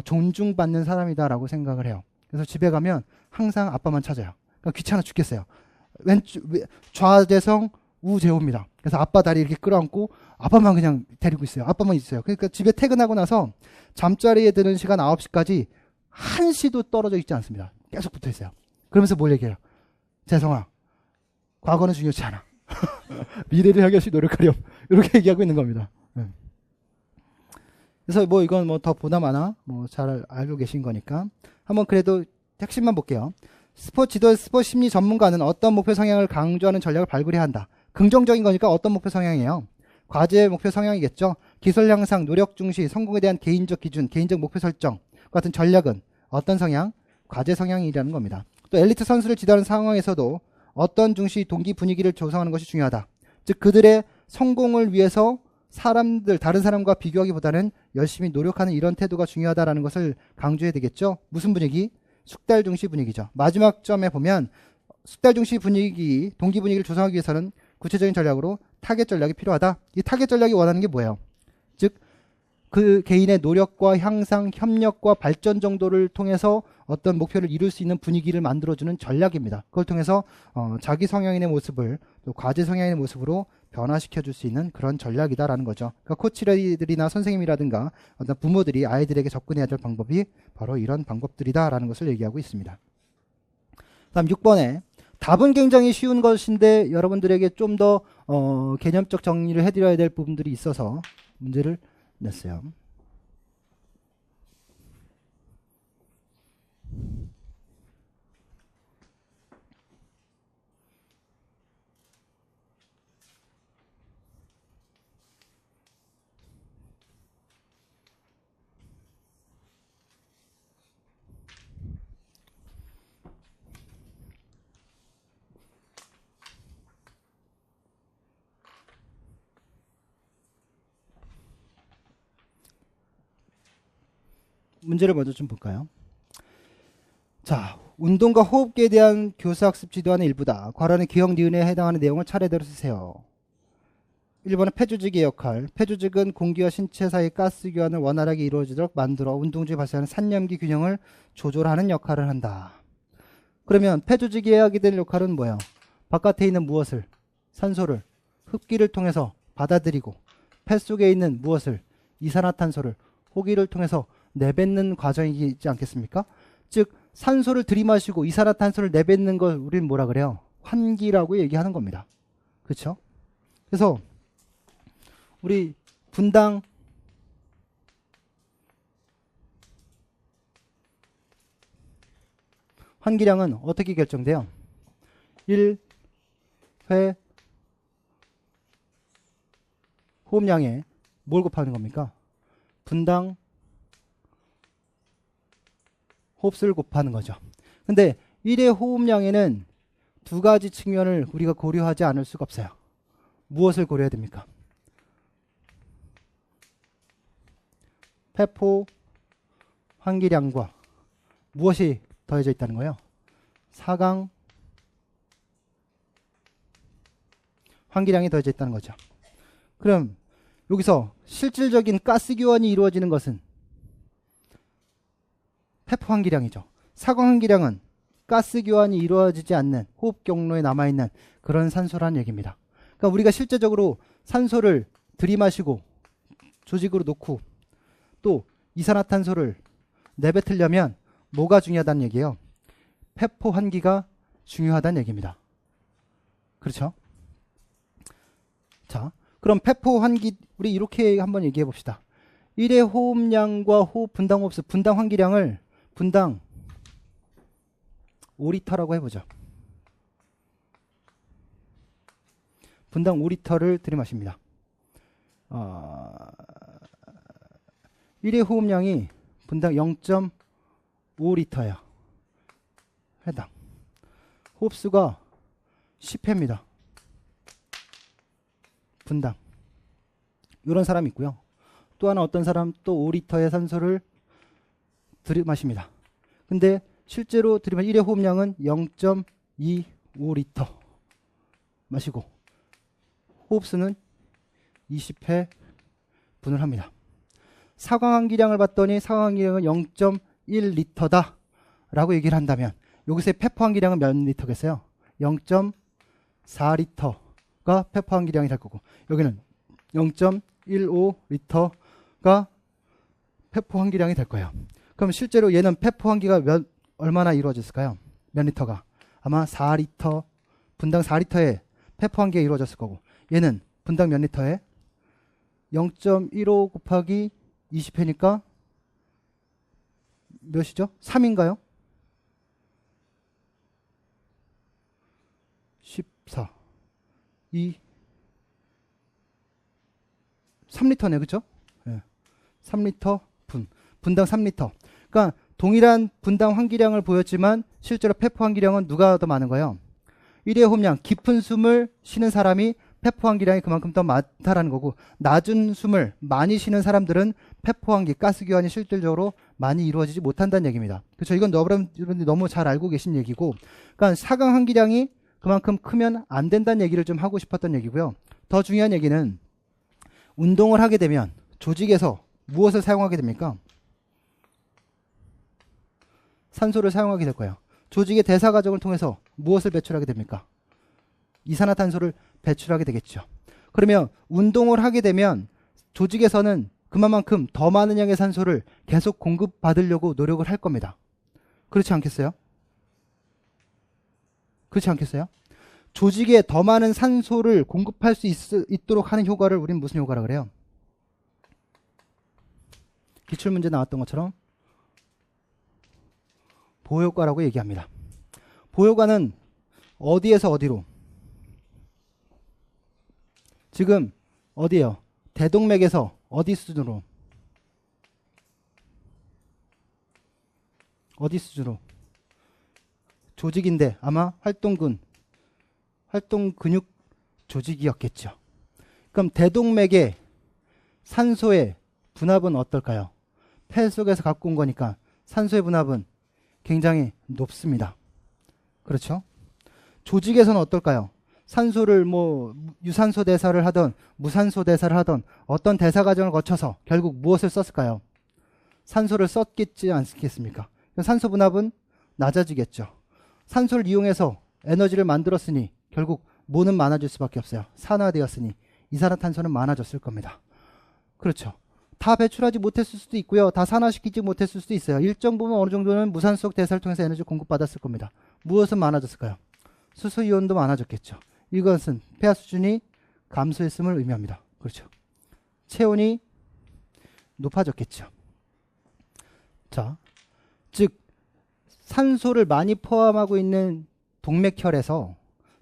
존중받는 사람이다라고 생각을 해요. 그래서 집에 가면 항상 아빠만 찾아요. 그러니까 귀찮아 죽겠어요. 좌재성 우재호입니다. 그래서 아빠 다리 이렇게 끌어안고 아빠만 그냥 데리고 있어요. 아빠만 있어요. 그러니까 집에 퇴근하고 나서 잠자리에 드는 시간 9시까지 1시도 떨어져 있지 않습니다. 계속 붙어 있어요. 그러면서 뭘 얘기해요? 재성아, 과거는 중요치 않아. 미래를 향해 노력하렴. 이렇게 얘기하고 있는 겁니다. 그래서 뭐 이건 뭐 더 보나 마나 뭐 잘 알고 계신 거니까 한번 그래도 핵심만 볼게요. 스포츠 지도 스포츠 심리 전문가는 어떤 목표 성향을 강조하는 전략을 발굴해야 한다. 긍정적인 거니까 어떤 목표 성향이에요? 과제 목표 성향이겠죠. 기술 향상, 노력 중시, 성공에 대한 개인적 기준, 개인적 목표 설정 같은 전략은 어떤 성향? 과제 성향이라는 겁니다. 또 엘리트 선수를 지도하는 상황에서도 어떤 중시 동기 분위기를 조성하는 것이 중요하다. 즉 그들의 성공을 위해서 다른 사람과 비교하기보다는 열심히 노력하는 이런 태도가 중요하다라는 것을 강조해야 되겠죠. 무슨 분위기? 숙달 중시 분위기죠. 마지막 점에 보면 숙달 중시 분위기, 동기 분위기를 조성하기 위해서는 구체적인 전략으로 타겟 전략이 필요하다. 이 타겟 전략이 원하는 게 뭐예요? 즉 그 개인의 노력과 향상, 협력과 발전 정도를 통해서 어떤 목표를 이룰 수 있는 분위기를 만들어주는 전략입니다. 그걸 통해서 자기 성향인의 모습을 또 과제 성향인의 모습으로 변화시켜줄 수 있는 그런 전략이다라는 거죠. 그러니까 코치들이나 선생님이라든가 어떤 부모들이 아이들에게 접근해야 될 방법이 바로 이런 방법들이다라는 것을 얘기하고 있습니다. 다음 6번에 답은 굉장히 쉬운 것인데 여러분들에게 좀 더 개념적 정리를 해드려야 될 부분들이 있어서 문제를 냈어요. 문제를 먼저 좀 볼까요? 자, 운동과 호흡기에 대한 교수학습 지도하는 일부다. 괄호는 기억 니은에 해당하는 내용을 차례대로 쓰세요. 1번은 폐조직의 역할. 폐조직은 공기와 신체 사이 가스 교환을 원활하게 이루어지도록 만들어 운동 중에 발생하는 산염기 균형을 조절하는 역할을 한다. 그러면 폐조직이 하게 될 역할은 뭐예요? 바깥에 있는 무엇을? 산소를 흡기를 통해서 받아들이고 폐 속에 있는 무엇을? 이산화탄소를 호기를 통해서 내뱉는 과정이지 않겠습니까? 즉 산소를 들이마시고 이산화탄소를 내뱉는 걸 우리는 뭐라 그래요? 환기라고 얘기하는 겁니다. 그렇죠? 그래서 우리 분당 환기량은 어떻게 결정돼요? 1회 호흡량에 뭘 곱하는 겁니까? 분당 호흡수를 곱하는 거죠. 근데 1회 호흡량에는 두 가지 측면을 우리가 고려하지 않을 수가 없어요. 무엇을 고려해야 됩니까? 폐포 환기량과 무엇이 더해져 있다는 거예요? 사강 환기량이 더해져 있다는 거죠. 그럼 여기서 실질적인 가스 교환이 이루어지는 것은 폐포 환기량이죠. 사강 환기량은 가스 교환이 이루어지지 않는 호흡 경로에 남아있는 그런 산소라는 얘기입니다. 그러니까 우리가 실제적으로 산소를 들이마시고 조직으로 놓고 또 이산화탄소를 내뱉으려면 뭐가 중요하다는 얘기예요? 폐포 환기가 중요하다는 얘기입니다. 그렇죠? 자, 그럼 폐포 환기 우리 이렇게 한번 얘기해 봅시다. 1회 호흡량과 호흡 분당 호흡수 분당 환기량을 분당 5리터라고 해보죠. 분당 5리터를 들이마십니다. 1회 호흡량이 분당 0.5리터예요. 해당. 호흡수가 10회입니다. 분당. 이런 사람이 있고요. 또 하나 어떤 사람 또 5리터의 산소를 들이마십니다. 근데 실제로 들이마신 1회 호흡량은 0.25리터 마시고 호흡수는 20회 분을 합니다. 사광환기량을 봤더니 사광환기량은 0.1리터다 라고 얘기를 한다면 여기서의 폐포환기량은 몇 리터겠어요? 0.4리터가 폐포환기량이 될 거고 여기는 0.15리터가 폐포환기량이 될 거예요. 그럼 실제로 얘는 폐포환기가 얼마나 이루어졌을까요? 몇 리터가? 아마 4리터, 분당 4리터의 폐포환기가 이루어졌을 거고 얘는 분당 몇 리터에? 0.15 곱하기 20회니까 몇이죠? 3인가요? 14 2 3리터네, 그죠? 예. 3리터 분당 3리터. 그러니까 동일한 분당 환기량을 보였지만 실제로 폐포 환기량은 누가 더 많은 거예요? 1회 홈량, 깊은 숨을 쉬는 사람이 폐포 환기량이 그만큼 더 많다라는 거고, 낮은 숨을 많이 쉬는 사람들은 폐포 환기, 가스 교환이 실질적으로 많이 이루어지지 못한다는 얘기입니다. 그렇죠? 이건 여러분들이 너무 잘 알고 계신 얘기고, 그러니까 사강 환기량이 그만큼 크면 안 된다는 얘기를 좀 하고 싶었던 얘기고요. 더 중요한 얘기는 운동을 하게 되면 조직에서 무엇을 사용하게 됩니까? 산소를 사용하게 될 거예요. 조직의 대사 과정을 통해서 무엇을 배출하게 됩니까? 이산화탄소를 배출하게 되겠죠. 그러면 운동을 하게 되면 조직에서는 그만큼 더 많은 양의 산소를 계속 공급받으려고 노력을 할 겁니다. 그렇지 않겠어요? 그렇지 않겠어요? 조직에 더 많은 산소를 공급할 수 있도록 하는 효과를 우리는 무슨 효과라 그래요? 기출문제 나왔던 것처럼 보효과라고 얘기합니다. 보효과는 어디에서 어디로? 지금 어디예요? 대동맥에서 어디 수준으로? 어디 수준으로? 조직인데 아마 활동 근육 조직이었겠죠. 그럼 대동맥의 산소의 분압은 어떨까요? 폐 속에서 갖고 온 거니까 산소의 분압은 굉장히 높습니다. 그렇죠? 조직에서는 어떨까요? 산소를 유산소 대사를 하던 무산소 대사를 하던 어떤 대사 과정을 거쳐서 결국 무엇을 썼을까요? 산소를 썼겠지 않겠습니까? 산소 분압은 낮아지겠죠. 산소를 이용해서 에너지를 만들었으니 결국 뭐는 많아질 수밖에 없어요. 산화되었으니 이산화탄소는 많아졌을 겁니다. 그렇죠. 다 배출하지 못했을 수도 있고요. 다 산화시키지 못했을 수도 있어요. 일정 부분 어느 정도는 무산소 대사를 통해서 에너지 공급받았을 겁니다. 무엇은 많아졌을까요? 수소이온도 많아졌겠죠. 이것은 폐하 수준이 감소했음을 의미합니다. 그렇죠. 체온이 높아졌겠죠. 자, 즉 산소를 많이 포함하고 있는 동맥혈에서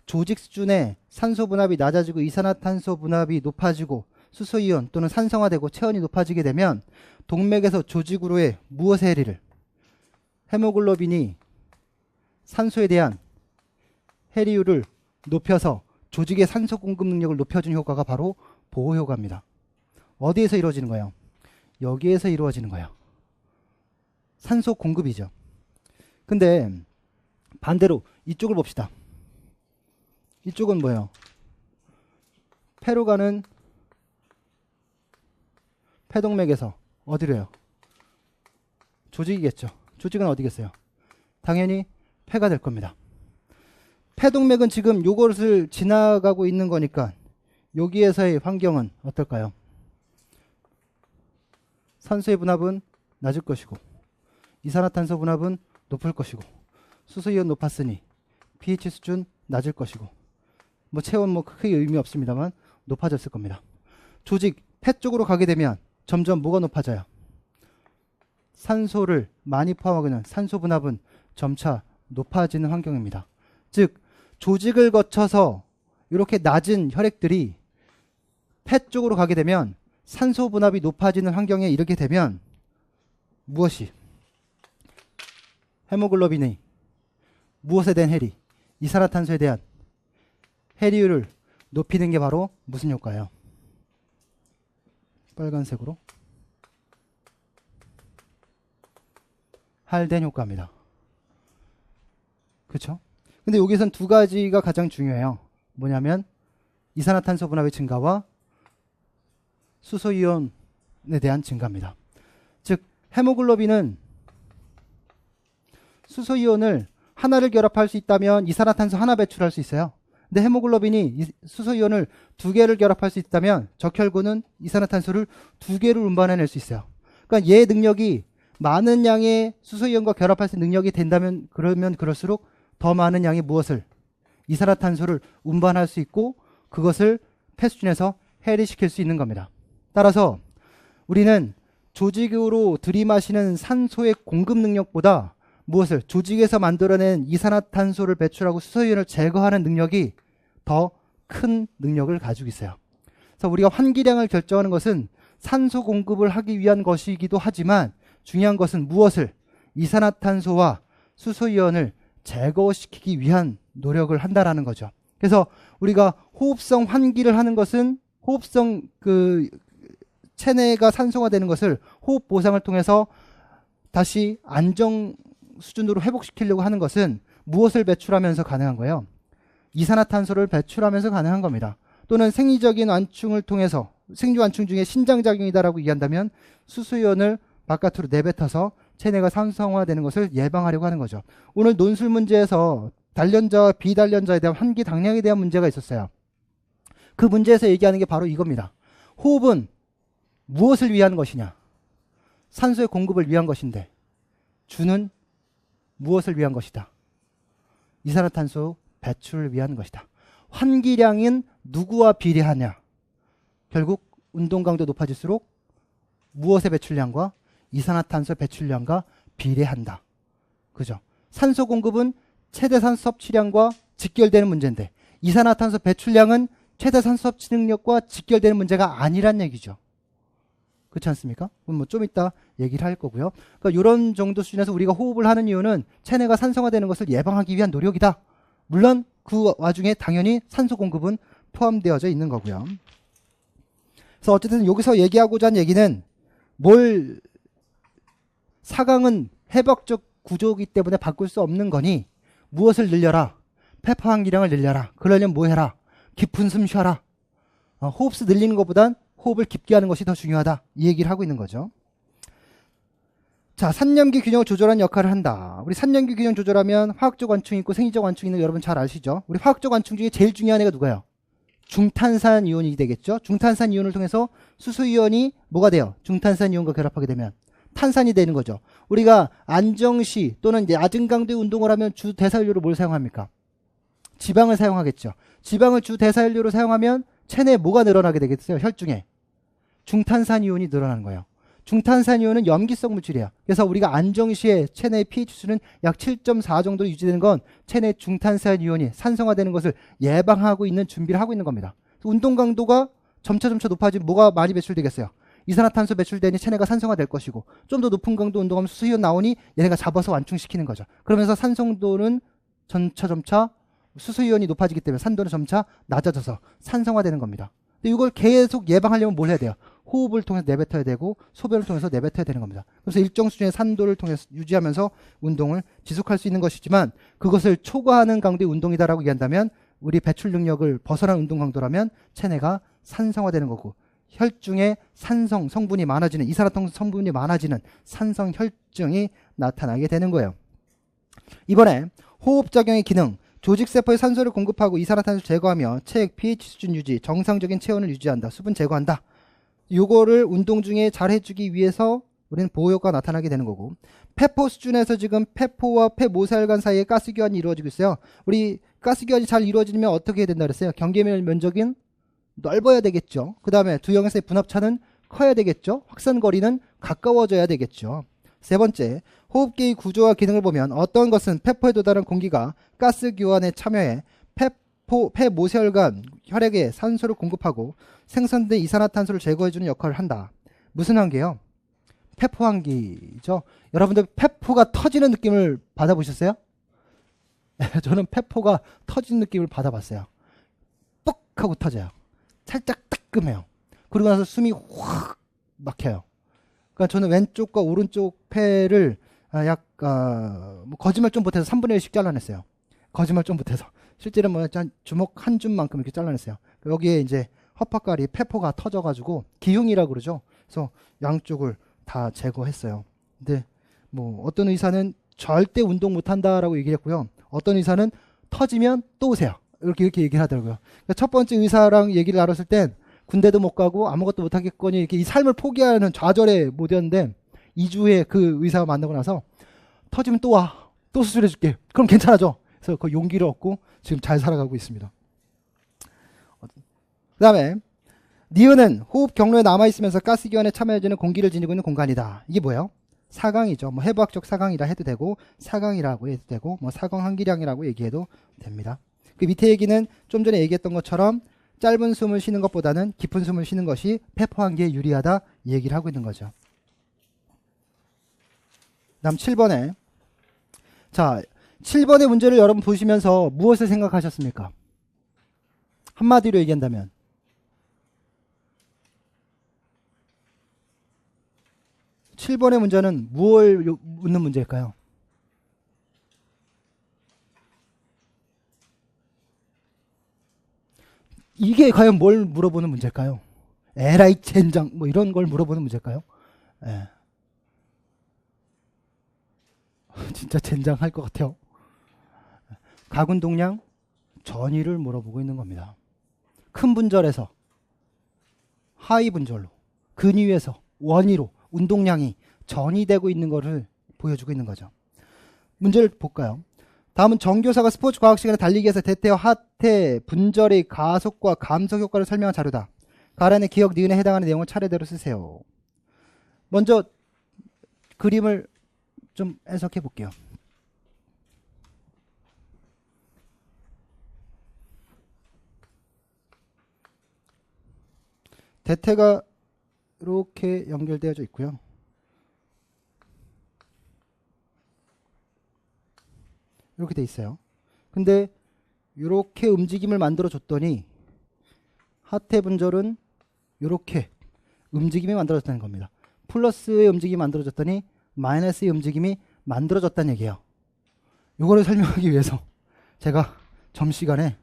조직 수준의 산소 분압이 낮아지고 이산화탄소 분압이 높아지고 수소이온 또는 산성화되고 체온이 높아지게 되면 동맥에서 조직으로의 무엇의 해리를? 헤모글로빈이 산소에 대한 해리율을 높여서 조직의 산소 공급 능력을 높여주는 효과가 바로 보호 효과입니다. 어디에서 이루어지는 거예요? 여기에서 이루어지는 거예요. 산소 공급이죠. 근데 반대로 이쪽을 봅시다. 이쪽은 뭐예요? 폐로 가는 폐동맥에서 어디로요? 조직이겠죠. 조직은 어디겠어요? 당연히 폐가 될 겁니다. 폐동맥은 지금 요것을 지나가고 있는 거니까 여기에서의 환경은 어떨까요? 산소의 분압은 낮을 것이고 이산화탄소 분압은 높을 것이고 수소이온 높았으니 pH 수준 낮을 것이고 체온 크게 의미 없습니다만 높아졌을 겁니다. 조직 폐 쪽으로 가게 되면 점점 뭐가 높아져요? 산소를 많이 포함하고 있는 산소 분압은 점차 높아지는 환경입니다. 즉 조직을 거쳐서 이렇게 낮은 혈액들이 폐 쪽으로 가게 되면 산소 분압이 높아지는 환경에 이르게 되면 무엇이? 헤모글로빈이 무엇에 대한 해리? 이산화탄소에 대한 해리율을 높이는 게 바로 무슨 효과예요? 빨간색으로 할된 효과입니다. 그렇죠? 근데 여기선 두 가지가 가장 중요해요. 뭐냐면 이산화탄소 분압의 증가와 수소이온에 대한 증가입니다. 즉 헤모글로빈은 수소이온을 하나를 결합할 수 있다면 이산화탄소 하나 배출할 수 있어요. 근데 헤모글로빈이 수소이온을 두 개를 결합할 수 있다면 적혈구는 이산화탄소를 두 개를 운반해낼 수 있어요. 그러니까 얘 능력이 많은 양의 수소이온과 결합할 수 있는 능력이 된다면 그러면 그럴수록 더 많은 양의 무엇을? 이산화탄소를 운반할 수 있고 그것을 폐 수준에서 해리시킬 수 있는 겁니다. 따라서 우리는 조직으로 들이마시는 산소의 공급 능력보다 무엇을? 조직에서 만들어낸 이산화탄소를 배출하고 수소이온을 제거하는 능력이 더 큰 능력을 가지고 있어요. 그래서 우리가 환기량을 결정하는 것은 산소 공급을 하기 위한 것이기도 하지만 중요한 것은 무엇을? 이산화탄소와 수소이온을 제거시키기 위한 노력을 한다라는 거죠. 그래서 우리가 호흡성 환기를 하는 것은 호흡성 체내가 산소가 되는 것을 호흡 보상을 통해서 다시 안정 수준으로 회복시키려고 하는 것은 무엇을 배출하면서 가능한 거예요? 이산화탄소를 배출하면서 가능한 겁니다. 또는 생리적인 완충을 통해서 생리 완충 중에 신장작용이다라고 얘기한다면 수소이온을 바깥으로 내뱉어서 체내가 산성화되는 것을 예방하려고 하는 거죠. 오늘 논술 문제에서 단련자와 비단련자에 대한 환기 당량에 대한 문제가 있었어요. 그 문제에서 얘기하는 게 바로 이겁니다. 호흡은 무엇을 위한 것이냐? 산소의 공급을 위한 것인데 주는 무엇을 위한 것이다? 이산화탄소 배출을 위한 것이다. 환기량은 누구와 비례하냐? 결국 운동 강도 높아질수록 무엇의 배출량과 이산화탄소 배출량과 비례한다. 그죠? 산소 공급은 최대 산소 섭취량과 직결되는 문제인데 이산화탄소 배출량은 최대 산소 섭취 능력과 직결되는 문제가 아니란 얘기죠. 그렇지 않습니까? 그럼 뭐 좀 이따 얘기를 할 거고요. 그러니까 이런 정도 수준에서 우리가 호흡을 하는 이유는 체내가 산성화되는 것을 예방하기 위한 노력이다. 물론 그 와중에 당연히 산소 공급은 포함되어져 있는 거고요. 그래서 어쨌든 여기서 얘기하고자 하는 얘기는 사강은 해박적 구조이기 때문에 바꿀 수 없는 거니 무엇을 늘려라? 페퍼 환기량을 늘려라. 그러려면 뭐 해라? 깊은 숨 쉬어라. 호흡수 늘리는 것보단 호흡을 깊게 하는 것이 더 중요하다. 이 얘기를 하고 있는 거죠. 자, 산염기 균형을 조절하는 역할을 한다. 우리 산염기 균형 조절하면 화학적 완충이 있고 생리적 완충이 있는 거 여러분 잘 아시죠? 우리 화학적 완충 중에 제일 중요한 애가 누가요? 중탄산 이온이 되겠죠? 중탄산 이온을 통해서 수소이온이 뭐가 돼요? 중탄산 이온과 결합하게 되면 탄산이 되는 거죠. 우리가 안정시 또는 이제 낮은 강도의 운동을 하면 주 대사연료로 뭘 사용합니까? 지방을 사용하겠죠. 지방을 주 대사연료로 사용하면 체내에 뭐가 늘어나게 되겠어요? 혈중에 중탄산이온이 늘어나는 거예요. 중탄산이온은 염기성 물질이에요. 그래서 우리가 안정시에 체내의 pH수는 약 7.4 정도로 유지되는 건 체내 중탄산이온이 산성화되는 것을 예방하고 있는 준비를 하고 있는 겁니다. 운동 강도가 점차 높아지면 뭐가 많이 배출되겠어요? 이산화탄소 배출되니 체내가 산성화될 것이고 좀 더 높은 강도 운동하면 수소이온 나오니 얘네가 잡아서 완충시키는 거죠. 그러면서 산성도는 점차 수소이온이 높아지기 때문에 산도는 점차 낮아져서 산성화되는 겁니다. 근데 이걸 계속 예방하려면 뭘 해야 돼요? 호흡을 통해서 내뱉어야 되고 소변을 통해서 내뱉어야 되는 겁니다. 그래서 일정 수준의 산도를 통해서 유지하면서 운동을 지속할 수 있는 것이지만 그것을 초과하는 강도의 운동이다라고 얘기한다면 우리 배출 능력을 벗어난 운동 강도라면 체내가 산성화되는 거고 혈중에 산성 성분이 많아지는 이산화탄소 성분이 많아지는 산성 혈증이 나타나게 되는 거예요. 이번에 호흡작용의 기능 조직세포에 산소를 공급하고 이산화탄소를 제거하며 체액 pH 수준 유지, 정상적인 체온을 유지한다. 수분 제거한다. 요거를 운동 중에 잘 해주기 위해서 우리는 보호효과가 나타나게 되는 거고 폐포 수준에서 지금 폐포와 폐모세혈관 사이에 가스교환이 이루어지고 있어요. 우리 가스교환이 잘 이루어지면 어떻게 해야 된다 그랬어요? 경계면 면적은 넓어야 되겠죠. 그 다음에 두 형에서의 분합차는 커야 되겠죠. 확산거리는 가까워져야 되겠죠. 세 번째, 호흡기의 구조와 기능을 보면 어떤 것은 폐포에 도달한 공기가 가스 교환에 참여해 폐모세혈관 혈액에 산소를 공급하고 생산된 이산화탄소를 제거해주는 역할을 한다. 무슨 환기예요? 폐포 환기죠. 여러분들 폐포가 터지는 느낌을 받아보셨어요? 저는 폐포가 터지는 느낌을 받아봤어요. 뻑 하고 터져요. 살짝 따끔해요. 그러고 나서 숨이 확 막혀요. 그러니까 저는 왼쪽과 오른쪽 폐를 뭐 거짓말 좀 못해서 3분의 1씩 잘라냈어요. 거짓말 좀 못해서. 실제로 뭐 주먹 한 줌만큼 이렇게 잘라냈어요. 여기에 이제 헛박가리 폐포가 터져가지고 기흉이라고 그러죠. 그래서 양쪽을 다 제거했어요. 근데 뭐 어떤 의사는 절대 운동 못한다라고 얘기를 했고요. 어떤 의사는 터지면 또 오세요. 이렇게 얘기를 하더라고요. 그러니까 첫 번째 의사랑 얘기를 나눴을 땐 군대도 못 가고 아무것도 못 하겠거니 이렇게 이 삶을 포기하는 좌절에 못 이었는데 2주 후에 그 의사와 만나고 나서 터지면 또 와. 또 수술해 줄게. 그럼 괜찮아져. 그래서 그 용기를 얻고 지금 잘 살아가고 있습니다. 그 다음에 니은은 호흡 경로에 남아있으면서 가스기관에 참여해주는 공기를 지니고 있는 공간이다. 이게 뭐예요? 사강이죠. 뭐 해부학적 사강이라 해도 되고 사강이라고 해도 되고 뭐 사강 환기량이라고 얘기해도 됩니다. 그 밑에 얘기는 좀 전에 얘기했던 것처럼 짧은 숨을 쉬는 것보다는 깊은 숨을 쉬는 것이 폐포 환기에 유리하다 이 얘기를 하고 있는 거죠. 다음 7번에 자 7번의 문제를 여러분 보시면서 무엇을 생각하셨습니까? 한마디로 얘기한다면 (7번의) 문제는 무엇을 묻는 문제일까요? 이게 과연 뭘 물어보는 문제일까요? 에라이 젠장 뭐 이런 걸 물어보는 문제일까요? 예. 진짜 젠장 할 것 같아요. 가군동량 전위를 물어보고 있는 겁니다. 큰 분절에서 하위 분절로 근위에서 원위로 운동량이 전이되고 있는 것을 보여주고 있는 거죠. 문제를 볼까요? 다음은 정교사가 스포츠 과학 시간에 달리기에서 대퇴와 하퇴 분절의 가속과 감속 효과를 설명한 자료다. 가란의 기억 니은에 해당하는 내용을 차례대로 쓰세요. 먼저 그림을 좀 해석해 볼게요. 대퇴가 이렇게 연결되어져 있고요. 이렇게 돼 있어요. 근데 이렇게 움직임을 만들어 줬더니 하퇴 분절은 이렇게 움직임이 만들어졌다는 겁니다. 플러스의 움직임이 만들어졌더니 마이너스의 움직임이 만들어졌다는 얘기예요. 이거를 설명하기 위해서 제가 점심시간에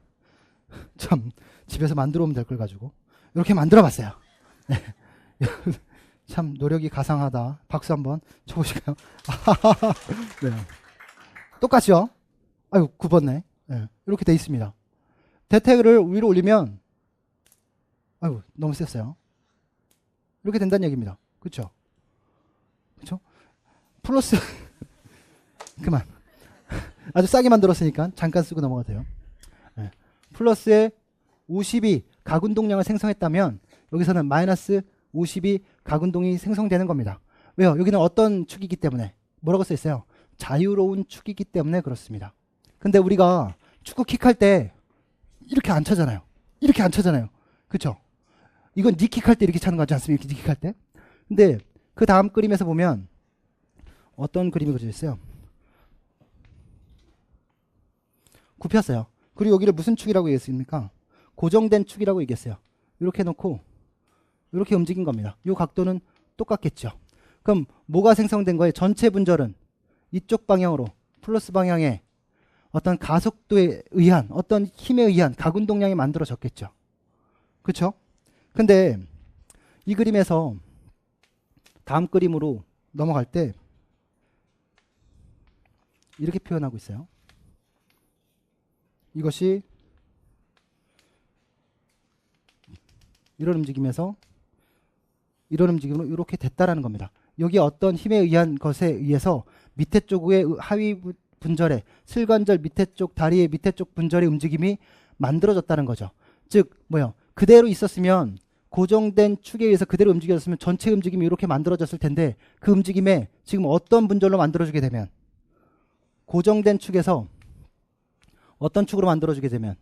참 집에서 만들어 오면 될 걸 가지고 이렇게 만들어 봤어요. 네. 참 노력이 가상하다. 박수 한번 쳐보실까요? 네. 똑같죠? 아유 9번네. 네. 이렇게 돼 있습니다. 대퇴를 위로 올리면 아유 너무 셌어요. 이렇게 된다는 얘기입니다. 그렇죠? 그렇죠? 플러스 그만. 아주 싸게 만들었으니까 잠깐 쓰고 넘어가도 돼요. 네. 플러스에 50이 가군동량을 생성했다면 여기서는 마이너스 50이 가군동이 생성되는 겁니다. 왜요? 여기는 어떤 축이기 때문에 뭐라고 써 있어요? 자유로운 축이기 때문에 그렇습니다. 근데 우리가 축구 킥할 때 이렇게 안 차잖아요. 이렇게 안 차잖아요. 그렇죠? 이건 니킥할 때 이렇게 차는 거 같지 않습니까? 이렇게 니킥할 때. 근데 그 다음 그림에서 보면 어떤 그림이 그려져 있어요? 굽혔어요. 그리고 여기를 무슨 축이라고 얘기했습니까? 고정된 축이라고 얘기했어요. 이렇게 놓고 이렇게 움직인 겁니다. 이 각도는 똑같겠죠. 그럼 뭐가 생성된 거예요? 전체 분절은 이쪽 방향으로 플러스 방향에 어떤 가속도에 의한 어떤 힘에 의한 가군동량이 만들어졌겠죠. 그렇죠? 근데 이 그림에서 다음 그림으로 넘어갈 때 이렇게 표현하고 있어요. 이것이 이런 움직임에서 이런 움직임으로 이렇게 됐다라는 겁니다. 여기 어떤 힘에 의한 것에 의해서 밑에 쪽의 하위 분절의 슬관절 밑에 쪽 다리의 밑에 쪽 분절의 움직임이 만들어졌다는 거죠. 즉 뭐요? 그대로 있었으면 고정된 축에 의해서 그대로 움직여졌으면 전체 움직임이 이렇게 만들어졌을 텐데 그 움직임에 지금 어떤 분절로 만들어주게 되면 고정된 축에서 어떤 축으로 만들어주게 되면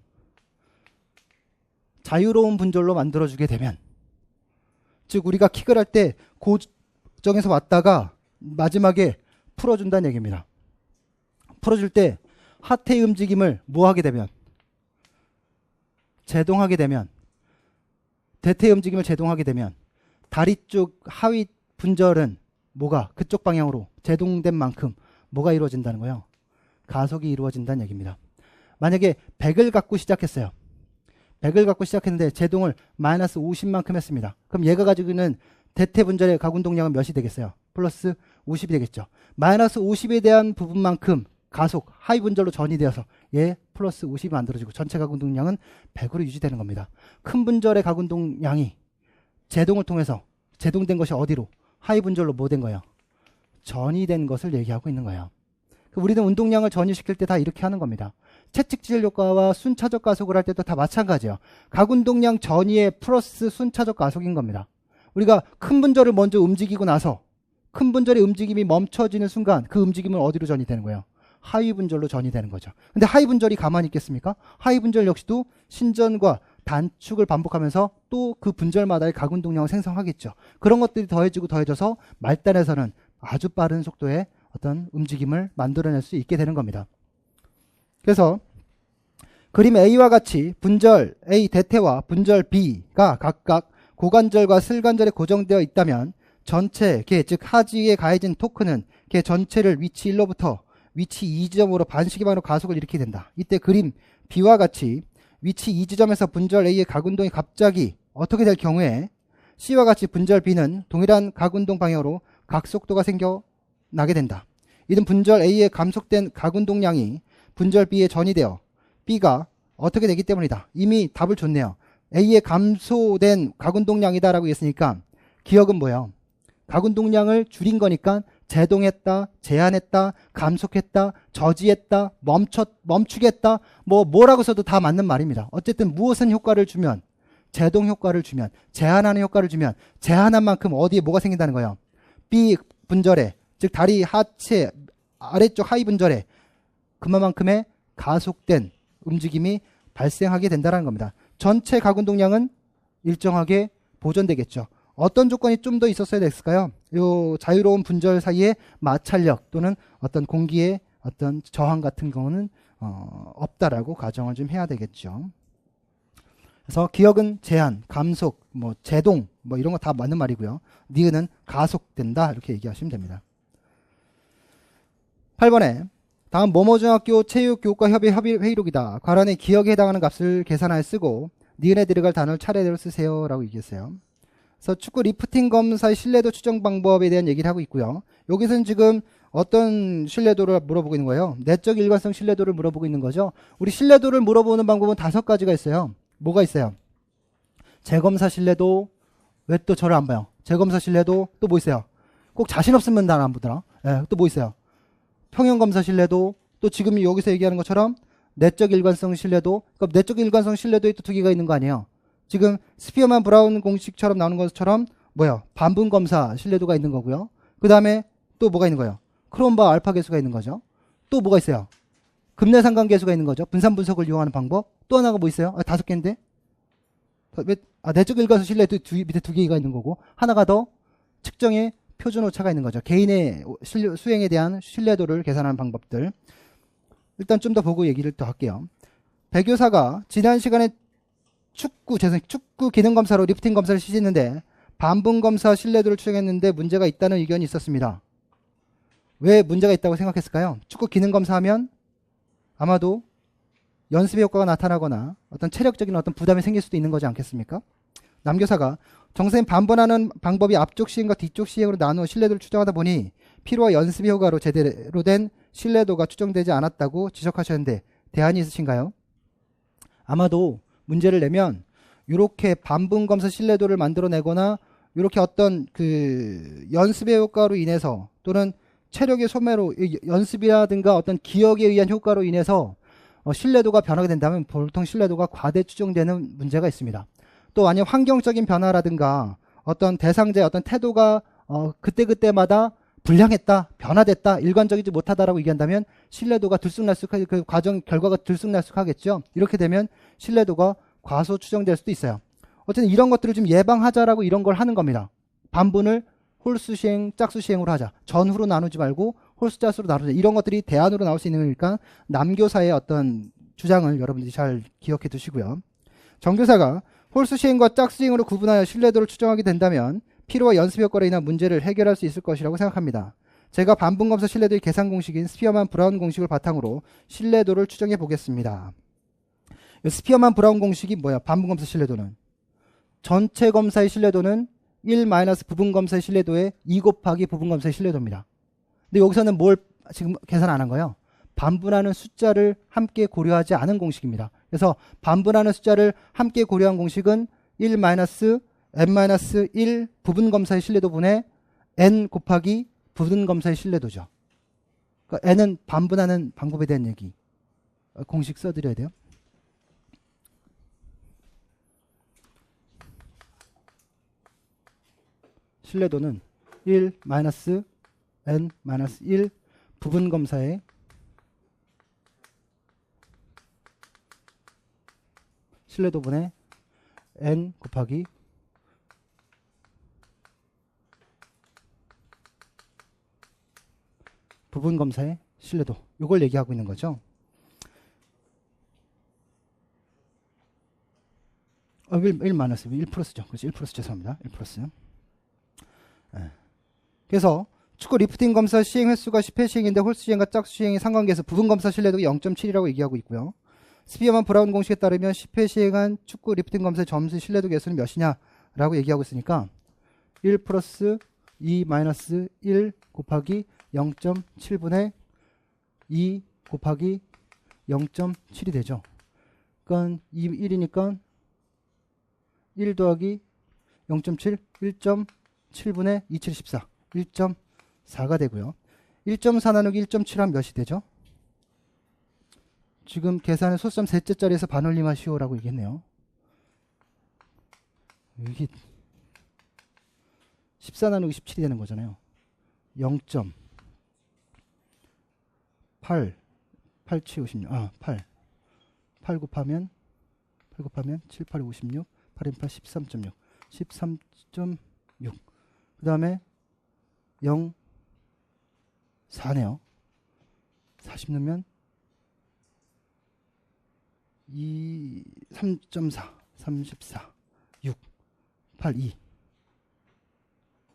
자유로운 분절로 만들어주게 되면 즉 우리가 킥을 할 때 고정에서 왔다가 마지막에 풀어준다는 얘기입니다. 풀어줄 때 하태의 움직임을 뭐 하게 되면 제동하게 되면 대퇴의 움직임을 제동하게 되면 다리 쪽 하위 분절은 뭐가 그쪽 방향으로 제동된 만큼 뭐가 이루어진다는 거예요? 가속이 이루어진다는 얘기입니다. 만약에 100을 갖고 시작했어요. 100을 갖고 시작했는데 제동을 마이너스 50만큼 했습니다. 그럼 얘가 가지고 있는 대퇴 분절의 가군동량은 몇이 되겠어요? 플러스 50이 되겠죠. 마이너스 50에 대한 부분만큼 가속 하위 분절로 전이되어서 얘 플러스 50이 만들어지고 전체 가군동량은 100으로 유지되는 겁니다. 큰 분절의 가군동량이 제동을 통해서 제동된 것이 어디로? 하위 분절로 뭐 된 거예요? 전이된 것을 얘기하고 있는 거예요. 우리는 운동량을 전이시킬 때 다 이렇게 하는 겁니다. 채찍질 효과와 순차적 가속을 할 때도 다 마찬가지예요. 가군동량 전이의 플러스 순차적 가속인 겁니다. 우리가 큰 분절을 먼저 움직이고 나서 큰 분절의 움직임이 멈춰지는 순간 그 움직임은 어디로 전이 되는 거예요? 하위 분절로 전이 되는 거죠. 근데 하위 분절이 가만히 있겠습니까? 하위 분절 역시도 신전과 단축을 반복하면서 또 그 분절마다의 가운동량을 생성하겠죠. 그런 것들이 더해지고 더해져서 말단에서는 아주 빠른 속도의 어떤 움직임을 만들어낼 수 있게 되는 겁니다. 그래서 그림 A와 같이 분절 A 대퇴와 분절 B가 각각 고관절과 슬관절에 고정되어 있다면 전체 개, 즉 하지에 가해진 토크는 개 전체를 위치 1로부터 위치 2지점으로 반시계 방향으로 가속을 일으키게 된다. 이때 그림 B와 같이 위치 2지점에서 분절 A의 각운동이 갑자기 어떻게 될 경우에 C와 같이 분절 B는 동일한 각운동 방향으로 각속도가 생겨나게 된다. 이는 분절 A의 감속된 각운동량이 분절 B에 전이되어 B가 어떻게 되기 때문이다. 이미 답을 줬네요. A의 감소된 각운동량이다 라고 했으니까 기억은 뭐예요? 각운동량을 줄인 거니까 제동했다, 제한했다, 감속했다, 저지했다, 멈추겠다, 뭐라고 써도 다 맞는 말입니다. 어쨌든 무엇은 효과를 주면, 제동 효과를 주면, 제한하는 효과를 주면 제한한 만큼 어디에 뭐가 생긴다는 거예요. B 분절에, 즉 다리 하체 아래쪽 하위 분절에 그만큼의 가속된 움직임이 발생하게 된다는 겁니다. 전체 각운동량은 일정하게 보존되겠죠. 어떤 조건이 좀 더 있었어야 됐을까요? 요 자유로운 분절 사이에 마찰력 또는 어떤 공기의 어떤 저항 같은 경우는 없다라고 가정을 좀 해야 되겠죠. 그래서 기억은 제한, 감속, 제동 이런 거 다 맞는 말이고요. 니은은 가속된다 이렇게 얘기하시면 됩니다. 8번에 다음 모모중학교 체육교육과협의 회의록이다. 과란의 기억에 해당하는 값을 계산하여 쓰고 니은에 들어갈 단어를 차례대로 쓰세요 라고 얘기했어요. 그래서 축구 리프팅 검사의 신뢰도 추정 방법에 대한 얘기를 하고 있고요. 여기서는 지금 어떤 신뢰도를 물어보고 있는 거예요? 내적 일관성 신뢰도를 물어보고 있는 거죠. 우리 신뢰도를 물어보는 방법은 5가지가 있어요. 뭐가 있어요? 재검사 신뢰도. 왜 또 저를 안 봐요? 재검사 신뢰도. 또 뭐 있어요? 꼭 자신 없으면 날 안 보더라. 또 뭐 있어요? 평형검사 신뢰도. 또 지금 여기서 얘기하는 것처럼 내적 일관성 신뢰도. 그러니까 내적 일관성 신뢰도에 또 2개가 있는 거 아니에요? 지금 스피어만 브라운 공식처럼 나오는 것처럼 반분 검사 신뢰도가 있는 거고요. 그 다음에 또 뭐가 있는 거예요? 크롬바 알파 계수가 있는 거죠. 또 뭐가 있어요? 급내상관 계수가 있는 거죠. 분산 분석을 이용하는 방법. 또 하나가 뭐 있어요? 5개인데? 내적 일관성 신뢰도 밑에 2개가 있는 거고, 하나가 더 측정의 표준 오차가 있는 거죠. 개인의 수행에 대한 신뢰도를 계산하는 방법들. 일단 좀 더 보고 얘기를 또 할게요. 배교사가 지난 시간에 축구 기능 검사로 리프팅 검사를 실시했는데 반분 검사 신뢰도를 추정했는데 문제가 있다는 의견이 있었습니다. 왜 문제가 있다고 생각했을까요? 축구 기능 검사하면 아마도 연습의 효과가 나타나거나 어떤 체력적인 어떤 부담이 생길 수도 있는 거지 않겠습니까? 남교사가 정선생님 반번하는 방법이 앞쪽 시행과 뒤쪽 시행으로 나누어 신뢰도를 추정하다 보니 필요와 연습의 효과로 제대로 된 신뢰도가 추정되지 않았다고 지적하셨는데 대안이 있으신가요? 아마도 문제를 내면 이렇게 반분 검사 신뢰도를 만들어내거나 이렇게 어떤 그 연습의 효과로 인해서 또는 체력의 소매로 연습이라든가 어떤 기억에 의한 효과로 인해서 신뢰도가 변하게 된다면 보통 신뢰도가 과대 추정되는 문제가 있습니다. 또 아니면 환경적인 변화라든가 어떤 대상자의 어떤 태도가 그때그때마다 불량했다, 변화됐다, 일관적이지 못하다라고 얘기한다면 신뢰도가 들쑥날쑥하게 그 과정 결과가 들쑥날쑥하겠죠. 이렇게 되면 신뢰도가 과소 추정될 수도 있어요. 어쨌든 이런 것들을 좀 예방하자라고 이런 걸 하는 겁니다. 반분을 홀수 시행, 짝수 시행으로 하자. 전후로 나누지 말고 홀수 짝수로 나누자. 이런 것들이 대안으로 나올 수 있는 거니까 남교사의 어떤 주장을 여러분들이 잘 기억해 두시고요. 정교사가 홀수 시행과 짝수 시행으로 구분하여 신뢰도를 추정하게 된다면 필요와 연습 효과로 인한 문제를 해결할 수 있을 것이라고 생각합니다. 제가 반분검사 신뢰도의 계산 공식인 스피어만 브라운 공식을 바탕으로 신뢰도를 추정해 보겠습니다. 스피어만 브라운 공식이 뭐야? 반분검사 신뢰도는 전체 검사의 신뢰도는 1 마이너스 부분검사의 신뢰도에 2 곱하기 부분검사의 신뢰도입니다. 근데 여기서는 뭘 지금 계산 안 한 거예요? 반분하는 숫자를 함께 고려하지 않은 공식입니다. 그래서 반분하는 숫자를 함께 고려한 공식은 1 마이너스 n-1 부분검사의 신뢰도분의 n 곱하기 부분검사의 신뢰도죠. 그러니까 n은 반분하는 방법에 대한 얘기. 공식 써드려야 돼요. 신뢰도는 1 마이너스 n-1 부분검사의 신뢰도분의 n 곱하기 부분 검사의 신뢰도, 이걸 얘기하고 있는 거죠. 1 마이너스 1 플러스죠. 그렇죠. 1 플러스 죄송합니다. 1 플러스. 네. 그래서 축구 리프팅 검사 시행 횟수가 10회 시행인데 홀수 시행과 짝수 시행의 상관계에서 부분 검사 신뢰도가 0.7이라고 얘기하고 있고요. 스피어만 브라운 공식에 따르면 10회 시행한 축구 리프팅 검사의 점수 신뢰도 계수는 몇이냐라고 얘기하고 있으니까 1 플러스 2 마이너스 1 곱하기 0.7분의 2 곱하기 0.7이 되죠. 그러니까 1이니까 1 더하기 0.7, 1.7분의 2714, 1.4가 되고요. 1.4 나누기 1.7 하면 몇이 되죠? 지금 계산은 소수점 셋째 자리에서 반올림하시오라고 얘기했네요. 이게 14 나누기 17이 되는 거잖아요. 0.8, 8, 7, 56, 8 곱하면 7, 8, 56, 8, 8, 13.6, 13.6. 그 다음에 0, 4네요. 40 넣으면 3.4, 34, 6, 8, 2.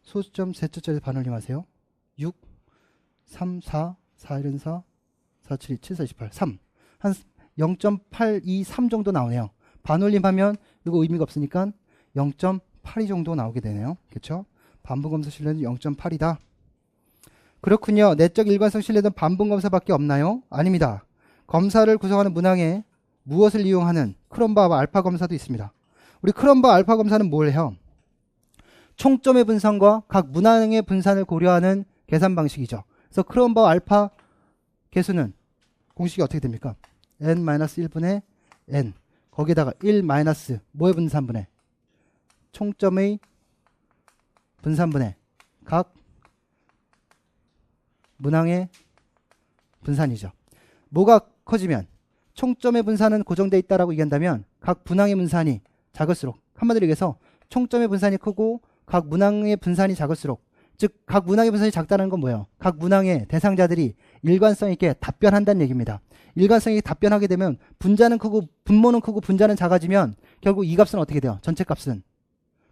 소수점 셋째 자리에서 반올림하세요. 6, 3, 4, 4, 1은 4, 4, 7, 2, 7, 4, 28, 3. 한 0.823 정도 나오네요. 반올림하면 이거 의미가 없으니까 0.82 정도 나오게 되네요. 그렇죠? 반분검사 신뢰는 0.8이다. 그렇군요. 내적 일관성 신뢰는 반분검사밖에 없나요? 아닙니다. 검사를 구성하는 문항에 무엇을 이용하는 크롬바와 알파 검사도 있습니다. 우리 크롬바 알파 검사는 뭘 해요? 총점의 분산과 각 문항의 분산을 고려하는 계산 방식이죠. 그래서 크롬바와 알파 개수는 공식이 어떻게 됩니까? n-1분의 n 거기에다가 1 마이너스 뭐의 분산분해? 총점의 분산분해 각 문항의 분산이죠. 뭐가 커지면 총점의 분산은 고정되어 있다라고 얘기한다면 각 분항의 분산이 작을수록, 한마디로 얘기해서 총점의 분산이 크고 각 문항의 분산이 작을수록, 즉 각 문항의 분산이 작다는 건 뭐예요? 각 문항의 대상자들이 일관성 있게 답변한다는 얘기입니다. 일관성 있게 답변하게 되면 분자는 크고 분모는 크고 분자는 작아지면 결국 이 값은 어떻게 돼요? 전체 값은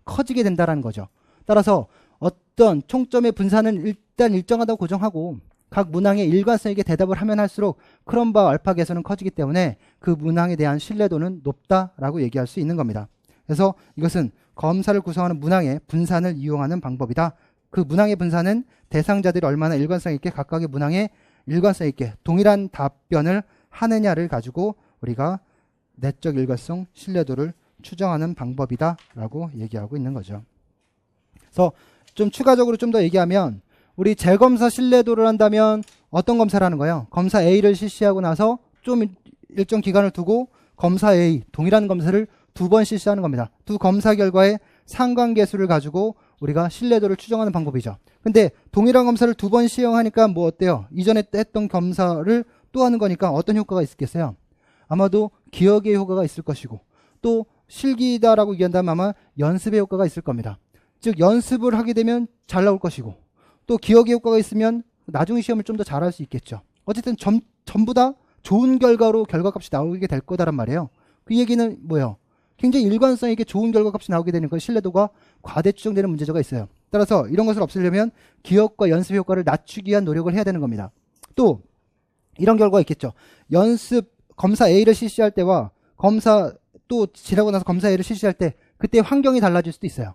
커지게 된다는 거죠. 따라서 어떤 총점의 분산은 일단 일정하다고 고정하고 각 문항에 일관성 있게 대답을 하면 할수록 크롬바 알파 개수는 커지기 때문에 그 문항에 대한 신뢰도는 높다라고 얘기할 수 있는 겁니다. 그래서 이것은 검사를 구성하는 문항의 분산을 이용하는 방법이다. 그 문항의 분산은 대상자들이 얼마나 일관성 있게 각각의 문항에 일관성 있게 동일한 답변을 하느냐를 가지고 우리가 내적 일관성 신뢰도를 추정하는 방법이다 라고 얘기하고 있는 거죠. 그래서 좀 추가적으로 좀 더 얘기하면 우리 재검사 신뢰도를 한다면 어떤 검사를 하는 거예요? 검사 A를 실시하고 나서 좀 일정 기간을 두고 검사 A 동일한 검사를 2번 실시하는 겁니다. 두 검사 결과의 상관계수를 가지고 우리가 신뢰도를 추정하는 방법이죠. 근데 동일한 검사를 2번 시행하니까 뭐 어때요? 이전에 했던 검사를 또 하는 거니까 어떤 효과가 있겠어요? 아마도 기억의 효과가 있을 것이고 또 실기다라고 얘기한다면 아마 연습의 효과가 있을 겁니다. 즉 연습을 하게 되면 잘 나올 것이고 또 기억의 효과가 있으면 나중에 시험을 좀 더 잘할 수 있겠죠. 어쨌든 전부 다 좋은 결과로 결과값이 나오게 될 거다란 말이에요. 그 얘기는 뭐예요? 굉장히 일관성 있게 좋은 결과값이 나오게 되는 건 신뢰도가 과대 추정되는 문제가 있어요. 따라서 이런 것을 없애려면 기억과 연습 효과를 낮추기 위한 노력을 해야 되는 겁니다. 또 이런 결과가 있겠죠. 연습 검사 A를 실시할 때와 검사 또 지나고 나서 검사 A를 실시할 때 그때 환경이 달라질 수도 있어요.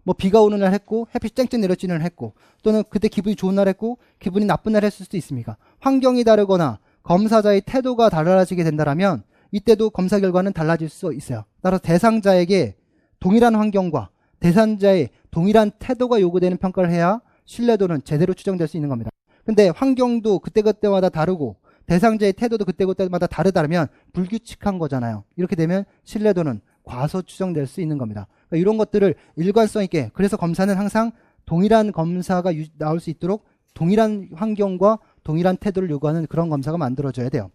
뭐 비가 오는 날 했고 햇빛이 쨍쨍 내려지는 날 했고 또는 그때 기분이 좋은 날 했고 기분이 나쁜 날 했을 수도 있습니까? 환경이 다르거나 검사자의 태도가 달라지게 된다면 이때도 검사 결과는 달라질 수 있어요. 따라서 대상자에게 동일한 환경과 대상자의 동일한 태도가 요구되는 평가를 해야 신뢰도는 제대로 추정될 수 있는 겁니다. 근데 환경도 그때그때마다 다르고 대상자의 태도도 그때그때마다 다르다면 불규칙한 거잖아요. 이렇게 되면 신뢰도는 과소 추정될 수 있는 겁니다. 그러니까 이런 것들을 일관성 있게, 그래서 검사는 항상 동일한 검사가 나올 수 있도록 동일한 환경과 동일한 태도를 요구하는 그런 검사가 만들어져야 돼요.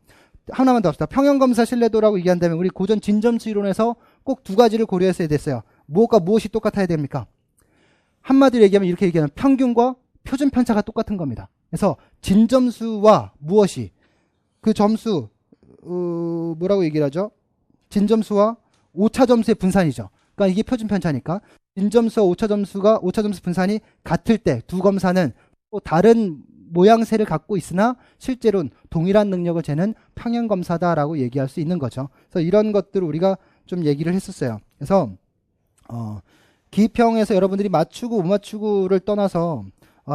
하나만 더 합시다. 평형검사 신뢰도라고 얘기한다면 우리 고전 진점수 이론에서 꼭 두 가지를 고려했어야 됐어요. 무엇과 무엇이 똑같아야 됩니까? 한마디로 얘기하면 이렇게 얘기하면 평균과 표준 편차가 똑같은 겁니다. 그래서 진점수와 무엇이 그 점수 뭐라고 얘기를 하죠? 진점수와 오차점수의 분산이죠. 그러니까 이게 표준 편차니까 진점수와 오차점수 분산이 같을 때 두 검사는 또 다른 모양새를 갖고 있으나 실제로는 동일한 능력을 재는 평형 검사다라고 얘기할 수 있는 거죠. 그래서 이런 것들을 우리가 좀 얘기를 했었어요. 그래서 기평에서 여러분들이 맞추고 못 맞추고를 떠나서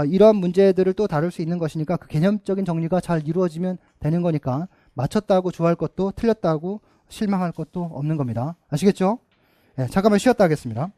이러한 문제들을 또 다룰 수 있는 것이니까 그 개념적인 정리가 잘 이루어지면 되는 거니까 맞췄다고 좋아할 것도 틀렸다고 실망할 것도 없는 겁니다. 아시겠죠? 네, 잠깐만 쉬었다 하겠습니다.